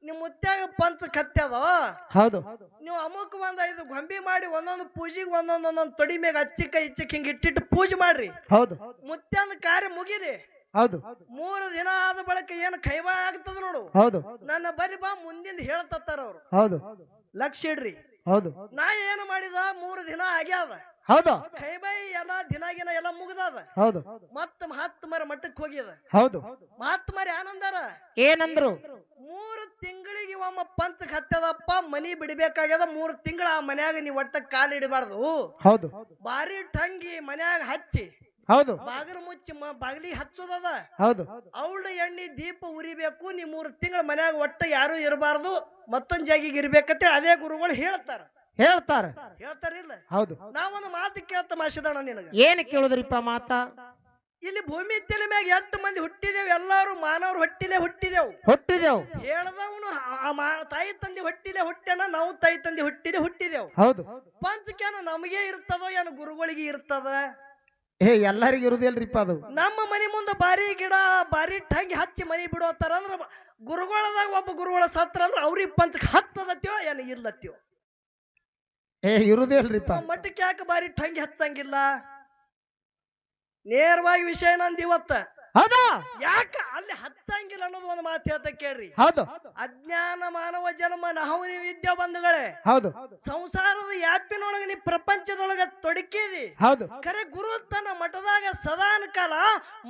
ನಿಮ್ ಮುತ್ಯಾಗ ಪಂಚಕ್ ಹತ್ಯದೋ, ಹೌದು, ನೀವು ಅಮುಕ್ ಒಂದ್ 5 ಗೊಂಬಿ ಮಾಡಿ ಒಂದೊಂದು ಪೂಜೆಗೆ ಒಂದೊಂದೊಂದೊಂದು ತೊಡಿ ಮ್ಯಾಗ ಅಚ್ಚಿಕ್ಕ ಇಚ್ಚಿಕ್ ಹಿಂಗ ಇಟ್ಟಿಟ್ಟು ಪೂಜೆ ಮಾಡ್ರಿ. ಹೌದು. ಮುತ್ಯಂದ ಕಾರ್ಯ ಮುಗಿರಿ. ಹೌದು. 3 ದಿನ ಆದ ಬಳಕ ಏನ್ ಕೈವ ಆಗ್ತದ ನೋಡು. ಹೌದು. ನನ್ನ ಬಲಿ ಬಾ ಮುಂದಿಂದ ಹೇಳ್ತಾರ ಅವ್ರು. ಹೌದು. ಲಕ್ಷ ಇಡ್ರಿ. ಹೌದು. ನಾ ಏನು ಮಾಡಿದ? 3 ದಿನ ಆಗ್ಯಾದ. ಹೌದು ಕೈಬೈ ಎಲ್ಲ ದಿನಾಗಿನ ಎಲ್ಲ ಮುಗ್ದದ. ಹೌದು ಮತ್ತ ಮಹಾತ್ಮರ ಮಠಕ್ಕೆ ಹೋಗ್ಯದ. ಹೌದು ಮಹಾತ್ಮರ ಏನಂದಾರ? ಏನಂದ್ರು? 3 ತಿಂಗಳಿಗೆ ಒಮ್ಮ ಪಂಚಕ್ ಹತ್ತದಪ್ಪ, ಮನಿ ಬಿಡಬೇಕಾಗ್ಯದ. 3 ತಿಂಗಳ ಆ ಮನ್ಯಾಗ ನೀ ಒಟ್ಟ ಕಾಲಿಡಬಾರ್ದು. ಹೌದು ಬಾರಿ ಟಂಗಿ ಮನ್ಯಾಗ ಹಚ್ಚಿ ಹೌದು ಬಾಗಿಲು ಮುಚ್ಚಿ ಬಾಗಿಲಿಗೆ ಹಚ್ಚೋದದ. ಹೌದು ಅವಳ ಎಣ್ಣಿ ದೀಪ ಉರಿಬೇಕು. ನೀ 3 ತಿಂಗಳ ಮನ್ಯಾಗ ಒಟ್ಟ ಯಾರು ಇರಬಾರ್ದು, ಮತ್ತೊಂದ್ ಜಾಗಿಗೆ ಇರ್ಬೇಕಂತೇಳಿ ಅದೇ ಗುರುಗಳು ಹೇಳ್ತಾರ. ಹೇಳ್ತಾರಿಲ್ಲ? ಹೌದು. ನಾವೊಂದು ಮಾತು ಕೇಳ್ತ ಮಾಸಿದಣ ನಿನಗ. ಏನ್ ಕೇಳುದ್ರಿಪ್ಪ ಮಾತ? ಇಲ್ಲಿ ಭೂಮಿ ತಲೆ ಮ್ಯಾಗ 8 ಮಂದಿ ಹುಟ್ಟಿದೇವು. ಎಲ್ಲಾರು ಮಾನವ್ರ ಹೊಟ್ಟಿಲೆ ಹುಟ್ಟಿದೆವು. ಹೇಳ್ದವನು ತಾಯಿ ತಂದೆ ಹೊಟ್ಟಿಲೆ ಹುಟ್ಟ್ಯಾನ, ನಾವು ತಾಯಿ ತಂದೆ ಹುಟ್ಟಿಲೆ ಹುಟ್ಟಿದೆವು. ಹೌದು. ಪಂಚಕ್ಯಾನ ನಮಗೆ ಇರ್ತದೋ ಏನು ಗುರುಗಳಿಗೆ ಇರ್ತದ? ಎಲ್ಲರಿಗೂ ಇರುದಿಲ್ರಿಪ್ಪ ಅದು. ನಮ್ಮ ಮನಿ ಮುಂದೆ ಬಾರಿ ಗಿಡ ಬಾರಿ ಟಂಗಿ ಹಚ್ಚಿ ಮನಿ ಬಿಡೋತಾರ ಅಂದ್ರ ಗುರುಗಳದಾಗ ಒಬ್ಬ ಗುರುಗಳ ಸತ್ರ ಅಂದ್ರ ಅವ್ರಿಗೆ ಪಂಚಕ್ ಹತ್ತದತ್ಯೋ ಏನು ಇಲ್ಲತ್ಯೋ? ಇರುದಿಲ್ರಿಪ್ಪ. ಮಟ್ಟಕ್ಕೆ ಯಾಕೆ ಬಾರಿ ಟಂಗಿ ಹಚ್ಚಂಗಿಲ್ಲ? ನೇರವಾಗಿ ವಿಷಯ ನಂದು ಇವತ್ತ. ಹೌದಾ? ಯಾಕ ಅಲ್ಲಿ ಹಚ್ಚಂಗಿಲ್ಲ ಅನ್ನೋದು ಒಂದು ಮಾತು ಹೇಳ್ತಾ ಕೇಳ್ರಿ. ಹೌದು. ಅಜ್ಞಾನ ಮಾನವ ಜನ್ಮ ನಹವನಿ ವಿದ್ಯಾ ಬಂಧುಗಳೇ. ಹೌದು. ಸಂಸಾರದ ಯಾಪಿನೊಳಗ ನೀ ಪ್ರಪಂಚದೊಳಗ ತೊಡಕಿದಿ. ಹೌದು. ಖರೆ ಗುರು ತನ್ನ ಮಠದಾಗ ಸದಾನ ಕಾಲ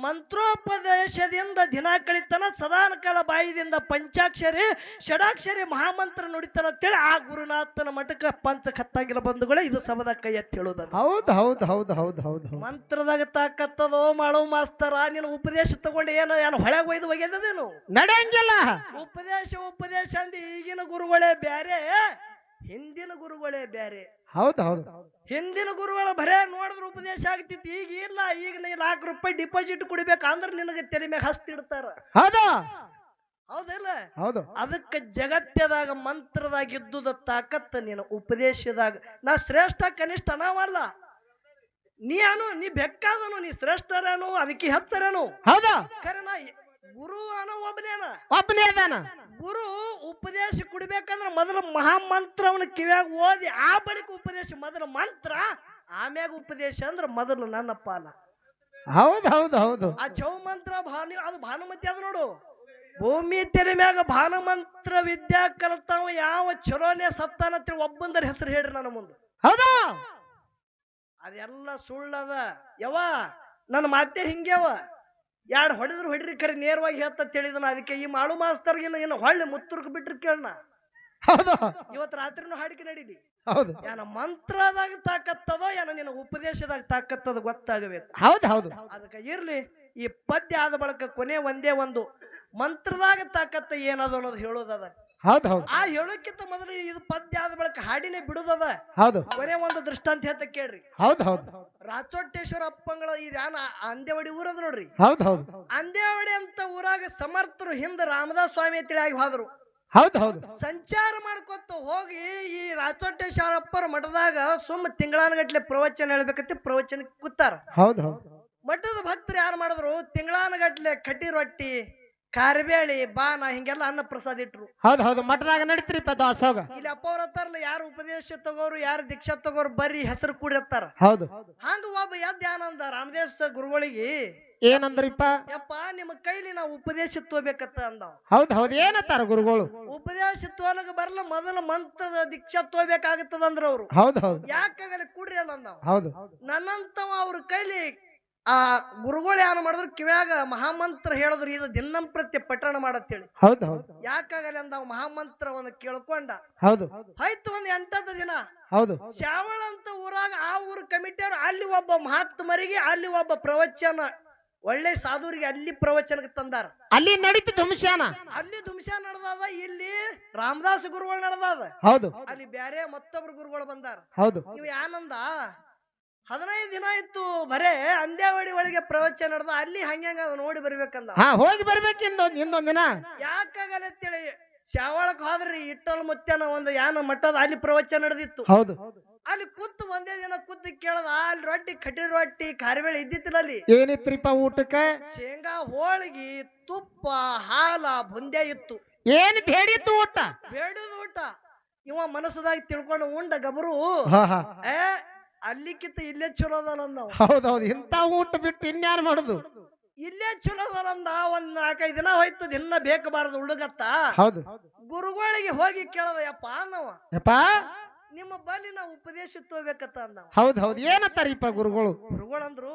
ಮಂತ್ರೋಪದೇಶದಿಂದ ದಿನ ಕಳಿತನ, ಸದಾನ ಕಾಲ ಬಾಯಿದಿಂದ ಪಂಚಾಕ್ಷರಿ ಷಡಾಕ್ಷರಿ ಮಹಾಮಂತ್ರ ನುಡಿತನ ಅಂತೇಳಿ ಆ ಗುರುನಾಥನ ಮಠಕ್ಕೆ ಪಂಚ ಹತ್ತಂಗಿಲ್ಲ ಬಂಧುಗಳೇ. ಇದು ಸಬದ ಕೈ ಎತ್ತಿ ಹೇಳುದ. ಹೌದು ಹೌದು ಹೌದು ಹೌದು ಹೌದು. ಮಂತ್ರದಾಗ ತಾಕತ್ತದೋ ಮಾಡೋ ಮಾಸ್ತರ. ನೀನು ಉಪದೇಶ ತಗೊಂಡು ಏನು ಹೊಳೆಗೆ ಒಯ್ದು ಒಗೆದೇನು ನಡೆಯಂಗಿಲ್ಲ. ಉಪದೇಶ ಅಂದ ಈಗಿನ ಗುರುಗಳೇ ಬ್ಯಾರೆ, ಹಿಂದಿನ ಗುರುಗಳೇ ಬ್ಯಾರೆ. ಹೌದು ಹೌದು. ಹಿಂದಿನ ಗುರುಗಳ ಬರೇ ನೋಡಿದ್ರೆ ಉಪದೇಶ ಆಗ್ತಿತ್ತು. ಈಗ ಇಲ್ಲ. ಈಗ ನೀ ₹1,00,000 ಡಿಪಾಸಿಟ್ ಕೊಡ್ಬೇಕಂದ್ರೆ ನಿನಗೆ ತಲೆ ಮ್ಯಾಗ ಹಸ್ತಿಡ್ತಾರ. ಹೌದಾ? ಹೌದಿಲ್ಲ? ಹೌದು. ಅದಕ್ಕೆ ಜಗತ್ತದಾಗ ಮಂತ್ರದಾಗ ಇದ್ದುದ ತಾಕತ್ತ ನೀನು ಉಪದೇಶದಾಗ. ನಾ ಶ್ರೇಷ್ಠ ಕನಿಷ್ಠ ನಾವಲ್ಲ. ನೀ ಬೆಕ್ಕಾದನು, ನೀ ಶ್ರೇಷ್ಠರೇನು, ಅದಕ್ಕೆ ಹೆಚ್ಚರೇನು? ಹೌದಾ? ಖರೆ ನಾ ಗುರು ಅನ್ನೋ ಒಬ್ಬನೇ ಅದಾನ. ಗುರು ಉಪದೇಶ ಕೊಡ್ಬೇಕಂದ್ರ ಮೊದಲು ಮಹಾಮಂತ್ರವನ್ನ ಕಿವ್ಯಾಗ ಓದಿ ಆ ಬಳಿಕ ಉಪದೇಶ. ಮೊದಲು ಮಂತ್ರ ಆಮ್ಯಾಗ ಉಪದೇಶ ಅಂದ್ರ ಮೊದಲು ನನ್ನ ಪಾಲ. ಹೌದು ಹೌದು ಹೌದು. ಆ ಚೌ ಮಂತ್ರ ಅದು ಭಾನುಮತಿ ಅದ ನೋಡು. ಭೂಮಿ ತೆರೆ ಮ್ಯಾಗ ಭಾನುಮಂತ್ರ ವಿದ್ಯಾ ಕಲಿತಾವ ಯಾವ ಚಲೋನೆ ಸತ್ತಾನಂತ ಒಬ್ಬಂದರ ಹೆಸರು ಹೇಳ್ರಿ ನನ್ನ ಮುಂದೆ. ಹೌದಾ? ಅದೆಲ್ಲ ಸುಳ್ಳದ ಯವ. ನನ್ನ ಮಾತೆ ಹಿಂಗ್ಯವ. 2 ಹೊಡೆದ್ರು ಹೊಡ್ರಿ, ಖರೆ ನೇರವಾಗಿ ಹೇಳ್ತಾ ತಿಳಿದನ. ಅದಕ್ಕೆ ಈ ಮಾಡು ಮಾಸ್ತರ್ಗಿನ ಏನು ಹೊಳ್ಳಿ ಮುತ್ತುರ್ಕ್ ಬಿಟ್ರಿ ಕೇಳಣ. ಹೌದಾ? ಇವತ್ತು ರಾತ್ರಿನೂ ಹಾಡಿಕೆ ನಡೀಲಿ. ಹೌದು. ಏನ ಮಂತ್ರದಾಗ ತಾಕತ್ತದೋ ಏನ ನಿನ್ನ ಉಪದೇಶದಾಗ ತಾಕತ್ತದ ಗೊತ್ತಾಗಬೇಕು. ಹೌದು ಹೌದು. ಅದಕ್ಕೆ ಇರ್ಲಿ. ಈ ಪದ್ಯ ಆದ ಬಳಿಕ ಕೊನೆ ಒಂದೇ ಒಂದು ಮಂತ್ರದಾಗ ತಾಕತ್ತ ಏನದು ಅನ್ನೋದು ಹೇಳೋದದ. ಹೌದು ಹೌದು. ಆ ಹೇಳೋಕ್ಕಿಂತ ಮೊದಲು ಇದು ಪದ್ಯ ಆದ ಬಳಿಕ ಹಾಡಿನೇ ಬಿಡುದದ. ಹೌದು. ಕೊನೆ ಒಂದು ದೃಷ್ಟಾಂತ ಹೇಳ್ತಾ ಕೇಳ್ರಿ. ಹೌದು ಹೌದು. ರಾಚೋಟೇಶ್ವರ ಅಪ್ಪಂಗಳ ಇದ್ಯಾನ ಅಂದೇವಡಿ ಊರದ ನೋಡ್ರಿ. ಹೌದು ಹೌದು. ಅಂದೇವಡಿ ಅಂತ ಊರಾಗ ಸಮರ್ಥರು ಹಿಂದ ರಾಮದಾಸ್ ಸ್ವಾಮಿ ತಿಳಿಯಾಗಿ ಹೋದ್ರು. ಹೌದು ಹೌದು. ಸಂಚಾರ ಮಾಡ್ಕೊತ ಹೋಗಿ ಈ ರಾಚೋಟೇಶ್ವರ ಅಪ್ಪರ ಮಠದಾಗ ಸುಮ್ಮ ತಿಂಗಳಾನಗಟ್ಲೆ ಪ್ರವಚನ ಹೇಳ್ಬೇಕಂತ ಪ್ರವಚನಕ್ಕೆ ಕೂತಾರ. ಹೌದು ಹೌದು. ಮಠದ ಭಕ್ತರು ಯಾರು ಮಾಡಿದ್ರು? ತಿಂಗಳಾನಗಟ್ಲೆ ಕಟ್ಟಿ ರೊಟ್ಟಿ, ಕಾರ್ಬೇಳಿ, ಬಾನ ಹಿಂಗೆಲ್ಲ ಅನ್ನ ಪ್ರಸಾದ ಇಟ್ರು. ಹೌದು ಹೌದು. ಮಠದಾಗ ನಡೀತ್ರಿಪ್ಪ ದಾಸೋಗ. ಇಲ್ಲಿ ಅಪ್ಪ ಅವ್ರ ಹತ್ತಾರಲ್ಲ, ಯಾರು ಉಪದೇಶ ತಗೋರು ಯಾರು ದೀಕ್ಷಾ ತಗೋರು ಬರ್ರಿ ಹೆಸರು ಕೂಡಿರ್ತಾರ. ಹೌದು. ಹಂಗ ಒಬ್ಬ ಎದ್ದ ಆನಂದ ರಾಮದೇಶ ಗುರುಗಳಿಗೆ ಏನಂದ್ರಿಪ್ಪ? ಯಪ್ಪ ನಿಮ್ಮ ಕೈಲಿ ನಾವು ಉಪದೇಶ ತಗೋಬೇಕತ್ತ ಅಂದವ. ಹೌದು ಹೌದು. ಏನತ್ತಾರ ಗುರುಗಳು? ಉಪದೇಶ ತೋಲಗ ಬರಲ್ಲ, ಮೊದಲ ಮಂತ್ರದ ದೀಕ್ಷಾ ತಗೋಬೇಕಾಗತ್ತದ ಅಂದ್ರ ಅವ್ರು. ಹೌದು ಹೌದು. ಯಾಕಾಗಲ್ಲ ಕೂಡ್ರಿ ಅಲ್ಲ ಅಂದವ. ಹೌದು. ನನ್ನಂತವ ಅವ್ರ ಕೈಲಿ ಆ ಗುರುಗಳು ಏನು ಮಾಡಿದ್ರು? ಕಿವ್ಯಾಗ ಮಹಾಮಂತ್ರ ಹೇಳಿದ್ರು, ಇದು ದಿನಂಪ್ರತಿ ಪಠಣ ಮಾಡತ್ತೇಳಿ. ಹೌದು ಹೌದು. ಯಾಕಾಗಲ್ಲ ಅಂದ ಮಹಾಮಂತ್ರವನ್ನು ಕೇಳ್ಕೊಂಡ. ಹೌದು. ಆಯ್ತು ಒಂದು 8ನೇ ದಿನ ಹೌದು. ಶ್ಯಾವಳ ಅಂತ ಊರಾಗ ಆ ಊರ ಕಮಿಟಿಯವ್ರು ಅಲ್ಲಿ ಒಬ್ಬ ಮಹಾತ್ಮರಿಗೆ ಅಲ್ಲಿ ಒಬ್ಬ ಪ್ರವಚನ ಒಳ್ಳೆ ಸಾಧುರಿಗೆ ಅಲ್ಲಿ ಪ್ರವಚನಕ್ಕೆ ತಂದಾರ. ಅಲ್ಲಿ ನಡೀತು ದುಮ್ಶಾನ. ಅಲ್ಲಿ ದುಮ್ಶಾನ ನಡೆದಾದ. ಇಲ್ಲಿ ರಾಮದಾಸ ಗುರುಗಳು ನಡೆದಾದ. ಹೌದು. ಅಲ್ಲಿ ಬ್ಯಾರೆ ಮತ್ತೊಬ್ರು ಗುರುಗಳು ಬಂದಾರ. ಹೌದು. ಇವ್ ಏನಂದ 15 ದಿನ ಇತ್ತು ಬರೇ ಅಂದೇವಾಡಿ ಒಳಗೆ ಪ್ರವಚನ ನಡೆದ. ಅಲ್ಲಿ ಹಂಗ ನೋಡಿ ಬರ್ಬೇಕಂದ. ಹೋಗಿ ಬರ್ಬೇಕಿಂದ ಇನ್ನೊಂದ್ ದಿನ. ಯಾಕಾಗಲ್ಲ ಅಂತೇಳಿ ಶ್ಯಾವಳಕ್ ಹೋದ್ರಿ. ಇಟ್ಟಲ್ ಮುತ್ಯನ ಒಂದು ಯಾನ ಮಠದ ಅಲ್ಲಿ ಪ್ರವಚನ ನಡೆದಿತ್ತು. ಹೌದು. ಅಲ್ಲಿ ಕೂತು ಒಂದೇ ದಿನ ಕೂತು ಕೇಳದ. ಅಲ್ಲಿ ರೊಟ್ಟಿ, ಕಟ್ಟಿ ರೊಟ್ಟಿ, ಕಾರ್ಬೇಳೆ ಇದ್ದಿತ್ತಿಲ್ಲ. ಅಲ್ಲಿ ಏನಿತ್ರಿಪ್ಪ ಊಟಕ್ಕೆ? ಶೇಂಗಾ ಹೋಳಿಗೆ, ತುಪ್ಪ, ಹಾಲ, ಬುಂದೆ ಇತ್ತು. ಏನ್ ಬೇಡಿತ್ತು ಊಟ? ಬೇಡದ ಊಟ. ಇವ ಮನಸ್ಸದಾಗ ತಿಳ್ಕೊಂಡು ಉಂಡ ಗಬರು ಅಲ್ಲಿಕ್ಕಿಂತ ಇಲ್ಲೇ ಚಲೋ ಅದಲ್ಲ. ಹೌದೌದು. ಇಂತ ಊಟ ಬಿಟ್ಟು ಇನ್ಯಾರು ಮಾಡುದು? ಇಲ್ಲೇ ಚಲೋ ಅದಲ್ಲ. ಒಂದ್ 4-5 ದಿನ ಹೋಯ್ತು. ದಿನ ಬೇಕಬಾರದು ಹುಡುಗತ್ತ. ಹೌದು. ಗುರುಗಳಿಗೆ ಹೋಗಿ ಕೇಳದ. ಯಪ್ಪ ನಾವ ನಿಮ್ಮ ಬಲ್ಲಿ ನಾವು ಉಪದೇಶ ತಗೋಬೇಕತ್ತ ಅಂದ ಹೌದ್ ಹೌದ್ ಏನತ್ತಾರಿಪ್ಪ ಗುರುಗಳು? ಗುರುಗಳಂದ್ರು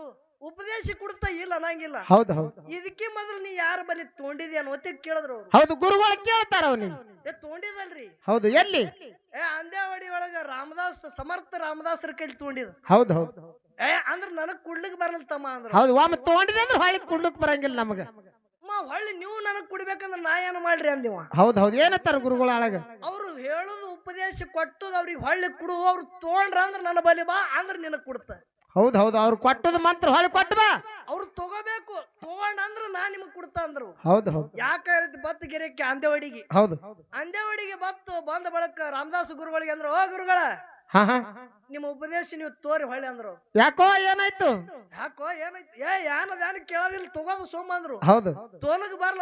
ಉಪದೇಶ ಕೊಡ್ತಾ ಇಲ್ಲ ಅನ್ನಂಗಿಲ್ಲ. ಹೌದ್ ಹೌದ್ ಇದಕ್ಕೆ ಮೊದಲು ನೀ ಯಾರ ಬಲ್ಲಿ ತೊಗೊಂಡಿದ್ಯ ಅನ್ನೋತಿ ಕೇಳಿದ್ರು ಅವ್ರು. ಹೌದು ಗುರುಗಳು ಕೇಳ್ತಾರ ಅವ್ನಿಗೆ. ತೊಗೊಂಡಿದಲ್ರಿ. ಹೌದು ಎಲ್ಲಿ? ಅಂದ್ಯಾವಡಿ ಒಳಗ ರಾಮದಾಸ್ ಸಮರ್ಥ ರಾಮದಾಸರ ಕೈಲಿ ತೊಗೊಂಡಿದ್. ಹೌದ್ ಹೌದ್ ಅಂದ್ರ ನನಗ್ ಕುಡ್ಲಿಕ್ ಬರಲ್ ತಮ್ಮ ಅಂದ್ರ. ಹೌದು ಒಮ್ಮೆ ತೊಗೊಂಡಿದೆ ಅಂದ್ರೆ ಹೊಳ್ಳಿ ಕುಡ್ಲಕ್ ಬರಂಗಿಲ್ಲ ನಮಗ. ಹೊಳ್ಳಿ ನೀವು ನನಗ್ ಕುಡ್ಬೇಕಂದ್ರ ನಾ ಏನು ಮಾಡ್ರಿ ಅಂದಿವ. ಹೌದ್ ಹೌದ್ ಏನತ್ತಾರ ಗುರುಗಳು ಆಳಗ? ಅವ್ರು ಹೇಳುದು ಉಪದೇಶ ಕೊಟ್ಟದ ಅವ್ರಿಗೆ ಹೊಳ್ಳಿ ಕುಡು, ಅವ್ರು ತೊಗೊಂಡ್ರ ಅಂದ್ರ ನನ್ನ ಬಲಿ ಬಾ ಅಂದ್ರ ನಿನಗ್ ಕುಡ್ತ. ಹೌದ್ ಹೌದು ಅವ್ರು ಕೊಟ್ಟದ ಮಂತ್ರ ಹೊಳ್ಳಿ ಕೊಟ್ಟ ಬಾ. ಅವ್ರು ತಗೋಬೇಕು, ತಗೊಂಡ್ ಅಂದ್ರ ನಾ ನಿಮಗ್ ಕುಡ್ತ ಅಂದ್ರು. ಹೌದ್ ಹೌದು ಯಾಕ ಬತ್ ಗಿರಕ್ಕೆ ಅಂದೇವಡಿಗೆ. ಹೌದು ಅಂದೇವಡಿಗೆ ಬತ್ತು ಬಂದ ಬಳಕ ರಾಮದಾಸ ಗುರುಗಳಿಗೆ ಅಂದ್ರು, ಓ ಗುರುಗಳ ಹಾ ಹಾ ನಿಮ್ಮ ಉಪದೇಶ ನೀವು ತೋರಿ ಹೊಳ್ಳಿ ಅಂದ್ರು. ಯಾಕೋ ಏನಾಯ್ತು? ಯಾಕೋ ಏನಾಯ್ತು? ಯಾನ ಕೇಳೋದಿಲ್ಲ, ತಗೋದು ಸೋಮ ಅಂದ್ರು. ಹೌದು ತೋಲಗ್ ಬರ್ಲ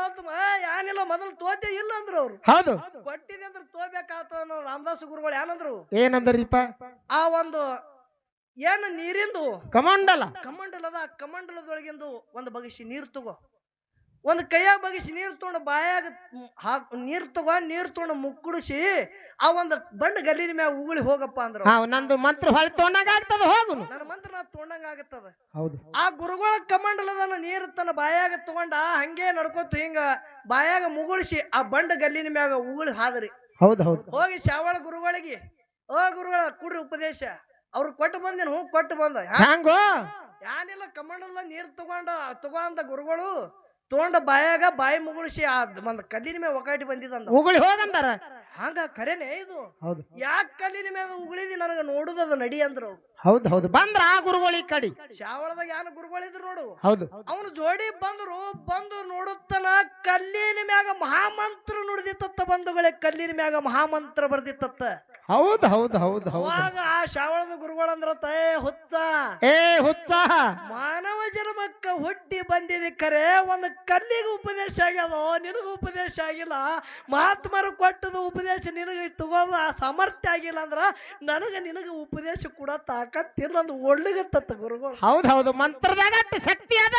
ಯಾನಿಲ್ಲ ಮೊದಲು ತೋತೆ ಇಲ್ಲ ಅಂದ್ರು. ಅವ್ರು ಹೌದು ಕೊಟ್ಟಿದೆ ಅಂದ್ರೆ ತೋಬೇಕಾತ ರಾಮದಾಸ ಗುರುಗಳು ಏನಂದ್ರು? ಏನಂದ್ರಿಪ್ಪ? ಆ ಒಂದು ಏನು ನೀರಿಂದು ಕಮಂಡಲ ಕಮಂಡಲದ ಕಮಂಡಲದೊಳಗಿಂದು ಒಂದು ಬಗಿಸಿ ನೀರು ತಗೋ, ಒಂದು ಕೈಯಾಗ ಬಗಿಸಿ ನೀರು ತಗೊಂಡು ಬಾಯಾಗ ನೀರು ತಗೋ, ನೀರು ತಗೊಂಡು ಮುಕ್ಕುಡಿಸಿ ಆ ಒಂದು ಬಂಡ ಗಲ್ಲಿನ ಮ್ಯಾಗ ಉಗುಳಿ ಹೋಗಪ್ಪ ಅಂದ್ರು. ನಂದು ಮಂತ್ರ ಹೊಳ್ಳಿ ತೊಗೊಂಡಂಗ ಆಗ್ತದ. ಹೋಗು ನನ್ನ ಮಂತ್ರ ನಾ ತೊಗೊಂಡಂಗ ಆಗತ್ತದ. ಹೌದು ಆ ಗುರುಗಳ ಕಮಂಡಲದನ್ನ ನೀರು ತನ್ನ ಬಾಯಾಗ ತಗೊಂಡ ಹಂಗೆ ನಡ್ಕೋತ ಹಿಂಗ ಬಾಯಾಗ ಮುಗುಳಿಸಿ ಆ ಬಂಡ ಗಲ್ಲಿನ ಮ್ಯಾಗ ಉಗುಳಿ ಹಾದ್ರಿ. ಹೌದು ಹೌದು ಹೋಗಿ ಶಾವಳ ಗುರುಗಳಿಗೆ, ಓ ಗುರುಗಳ ಕುಡ್ರಿ ಉಪದೇಶ. ಅವ್ರು ಕೊಟ್ಟು ಬಂದೇನು? ಕೊಟ್ಟು ಬಂದ. ಹ್ಯಾಂಗೋ? ಯಾನಿಲ್ಲ ಕಮಂಡಲ ನೀರು ತಗೊಂಡ ಗುರುಗಳು ತಗೊಂಡ ಬಾಯಾಗ ಬಾಯಿ ಮುಗುಳಿಸಿ ಆ ಒಂದು ಕಲ್ಲಿನ ಮೇಲೆ ಒಕಾಟಿ ಬಂದಿದಂದ. ಉಗುಳಿ ಹೋಗಂದಾರ. ಹಂಗ ಕರೆನೆ ಇದು? ಹೌದು. ಯಾಕೆ ಕಲ್ಲಿನ ಮೇಲೆ ಉಗುಳಿದಿ ನನಗ ನೋಡುದದ ನಡಿ ಅಂದ್ರು. ಹೌದು ಹೌದು ಬಂದ್ರ ಆ ಗುರುಗಳು ಈ ಕಡಿ ಶಾವಳದಾಗ ಯಾನ ಗುರುಗಳಿದ್ರು ನೋಡು. ಹೌದು ಅವನು ಜೋಡಿ ಬಂದು ನೋಡುತ್ತನ ಕಲ್ಲಿನ ಮ್ಯಾಗ ಮಹಾಮಂತ್ರ ನುಡಿದಿತ್ತ ಬಂಧುಗಳೇ. ಕಲ್ಲಿನ ಮ್ಯಾಗ ಮಹಾಮಂತ್ರ ಬರ್ದಿತ್ತ. ಹೌದು ಹೌದು ಹೌದು ಹೌದು ಅವಾಗ ಆ ಶಾವಳದ ಗುರುಗಳಂದ್ರ ತೇ ಹುಚ್ಚ, ಏ ಹುಚ್ಚ, ಮಾನವ ಜನ್ಮಕ್ಕ ಹುಟ್ಟಿ ಬಂದಿದೆ ಖರೆ ಒಂದು ಕಲ್ಲಿಗೆ ಉಪದೇಶ ಆಗ್ಯದ, ನಿನಗ ಉಪದೇಶ ಆಗಿಲ್ಲ. ಮಹಾತ್ಮರು ಕೊಟ್ಟದ ಉಪದೇಶ ನಿನಗೆ ತಗೋದ ಸಾಮರ್ಥ್ಯ ಆಗಿಲ್ಲ ಅಂದ್ರ ನಿನಗ ಉಪದೇಶ ಕೂಡ ತಾಕತ್ತಿಲ್ಲ ಅಂದ್ ಒಳ್ಳಿಗತ್ತ ಗುರುಗಳು. ಹೌದು ಹೌದು ಮಂತ್ರದಾಗ ಶಕ್ತಿ ಅದ.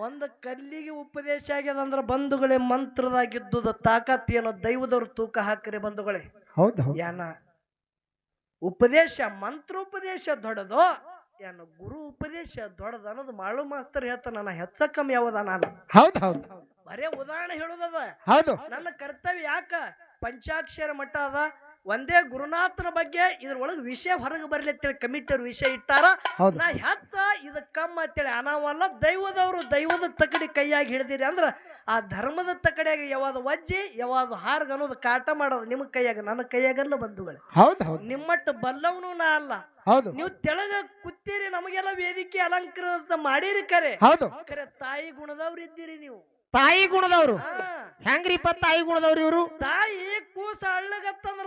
ಒಂದು ಕಲ್ಲಿಗೆ ಉಪದೇಶ ಆಗ್ಯದ ಅಂದ್ರ ಬಂಧುಗಳೇ ಮಂತ್ರದಾಗಿದ್ದುದ ತಾಕತ್ ಏನೋ ದೈವದವ್ರು ತೂಕ ಹಾಕ್ರಿ ಬಂಧುಗಳೇ. ಹೌದು ಏನ ಉಪದೇಶ ಮಂತ್ರೋಪದೇಶ ದೊಡ್ಡದೋ ಏನು ಗುರು ಉಪದೇಶ ದೊಡ್ಡದ ಅನ್ನೋದು ಮಾಳು ಮಾಸ್ತರ್ ಹೇಳ್ತಾನ. ನನ್ನ ಹೆಚ್ಚ ಕಮ್ಮಿ ಯಾವದ ನಾನು? ಹೌದು ಹೌದು ಬರೇ ಉದಾಹರಣೆ ಹೇಳುದದ. ಹೌದು ನನ್ನ ಕರ್ತವ್ಯ ಯಾಕ ಪಂಚಾಕ್ಷರ ಮಠ ಅದ, ಒಂದೇ ಗುರುನಾಥನ ಬಗ್ಗೆ ಇದ್ರೊಳಗೆ ವಿಷಯ ಹೊರಗೆ ಬರ್ಲಿ ಅಂತೇಳಿ ಕಮಿಟಿಯವ್ರು ವಿಷಯ ಇಟ್ಟಾರ. ನಾ ಹೆಚ್ಚ ಇದು ಕಮ್ಮ ಅಂತೇಳಿ ಅನಾವಲ್ಲ. ದೈವದ ತಕಡಿ ಕೈಯಾಗಿ ಹಿಡ್ದಿರಿ ಅಂದ್ರ ಆ ಧರ್ಮದ ತಕಡಿಯಾಗ ಯಾವಾಗ ವಜ್ಜಿ ಯಾವಾಗ ಹಾರ್ಗ ಅನ್ನೋದು ಕಾಟ ಮಾಡೋದು ನಿಮ್ಮ ಕೈಯಾಗ, ನನ್ನ ಕೈಯಾಗಲ್ಲ ಬಂಧುಗಳೇ. ಹೌದು ಹೌದು ನಿಮ್ಮಟ್ಟು ಬಲ್ಲವನು ನಾ ಅಲ್ಲ. ಹೌದು ನೀವು ತೆಳಗ ಕೂತೀರಿ, ನಮಗೆಲ್ಲ ವೇದಿಕೆ ಅಲಂಕೃತ ಮಾಡಿರಿ ಖರೆ. ಹೌದು ಖರೆ ತಾಯಿ ಗುಣದವ್ರು ಇದ್ದೀರಿ ನೀವು. ತಾಯಿ ಗುಣದವ್ರು ಹೆಂಗ್ರಿಪ್ಪ? ತಾಯಿ ಗುಣದವ್ರು ಇವ್ರು. ತಾಯಿ ಕೂಸ ಅಳ್ಳಗತ್ತಂದ್ರ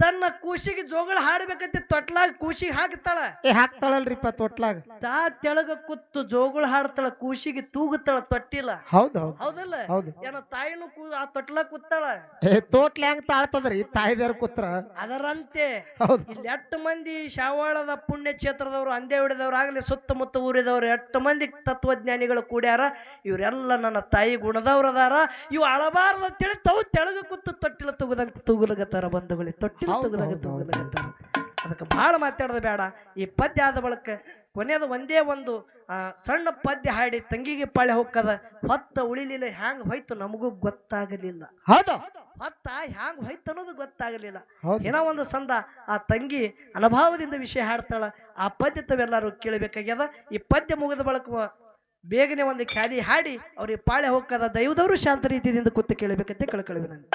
ತನ್ನ ಕೂಸಿಗೆ ಜೋಗಳ ಹಾಡ್ಬೇಕಂತ ತೊಟ್ಲಾಗ ಕೂಸಿಗೆ ಹಾಕ್ತಾಳ. ಹಾಕ್ತಾಳಲ್ರಿಪ್ಪ ತೊಟ್ಲಾಗ. ತಾ ತೆಳಗ ಕೂತು ಜೋಗಳ ಹಾಡ್ತಾಳ, ಕೂಸಿಗೆ ತೂಗುತ್ತಾಳ, ತೊಟ್ಟಿಲ್ಲ. ಹೌದು ಹೌದು ಹೌದಲ್ಲ? ಹೌದು. ಏನ ತಾಯಿನೂ ಆ ತೊಟ್ಲಾಗ ಕೂತಾಳ. ತೋಟ್ಲ ಹೆಂಗ್ ತಾಳ್ತದ್ರಿ ತಾಯಿದೇವ್ರ ಕೂತ್ರ? ಅದರಂತೆ ಹೌದು. ಇಲ್ಲಿ 8 ಮಂದಿ ಶಾವಳದ ಪುಣ್ಯ ಕ್ಷೇತ್ರದವ್ರು, ಅಂದೇವಿಡದವ್ರು ಆಗ್ಲಿ ಸುತ್ತಮುತ್ತ ಊರಿದವ್ರು 8 ಮಂದಿ ತತ್ವಜ್ಞಾನಿಗಳು ಕೂಡ್ಯಾರ. ಇವರೆಲ್ಲ ನನ್ನ ತಾಯಿ ಗುಣದವ್ರ ಅದಾರ. ಇವು ಅಳಬಾರ್ದು ಅಂತೇಳಿ ತಾವು ತೆಳಗ ಕೂತು ತೊಟ್ಟಿಲ ತುಗುಲಗತ್ತಾರ ಬಂಧುಗಳೇ. ತೊಟ್ಟಿಲ ತುಗುಲಗತ್ತಾರ. ಅದಕ್ಕೆ ಬಹಳ ಮಾತಾಡೋದು ಬೇಡ. ಈ ಪದ್ಯ ಆದ ಬಳಕ ಕೊನೆಯದು ಒಂದೇ ಒಂದು ಸಣ್ಣ ಪದ್ಯ ಹಾಡಿ ತಂಗಿಗೆ ಪಾಳೆ ಹೋಗ್ಕದ. ಹೊತ್ತ ಉಳಿಲಿಲ್ಲ, ಹ್ಯಾಂಗ್ ಹೋಯ್ತು ನಮಗೂ ಗೊತ್ತಾಗಲಿಲ್ಲ. ಹೌದು ಹೊತ್ತ ಹ್ಯಾಂಗ್ ಹೋಯ್ತು ಅನ್ನೋದು ಗೊತ್ತಾಗಲಿಲ್ಲ. ಹೌದು. ಏನೋ ಒಂದು ಸಂದ ಆ ತಂಗಿ ಅನುಭವದಿಂದ ವಿಷಯ ಹಾಡ್ತಾಳ. ಆ ಪದ್ಯ ತಾವೆಲ್ಲರೂ ಕೇಳಬೇಕಾಗ್ಯದ. ಈ ಪದ್ಯ ಮುಗಿದ ಬಳಕ ಬೇಗನೆ ಒಂದು ಖ್ಯಾಲಿ ಹಾಡಿ ಅವ್ರಿಗೆ ಪಾಳೆ ಹೋಗ್ಕದ. ದೈವದವರು ಶಾಂತ ರೀತಿಯಿಂದ ಕೂತು ಕೇಳಬೇಕಂತ ಕಳ್ಕೊಳ್ಳಿ ನಾನು.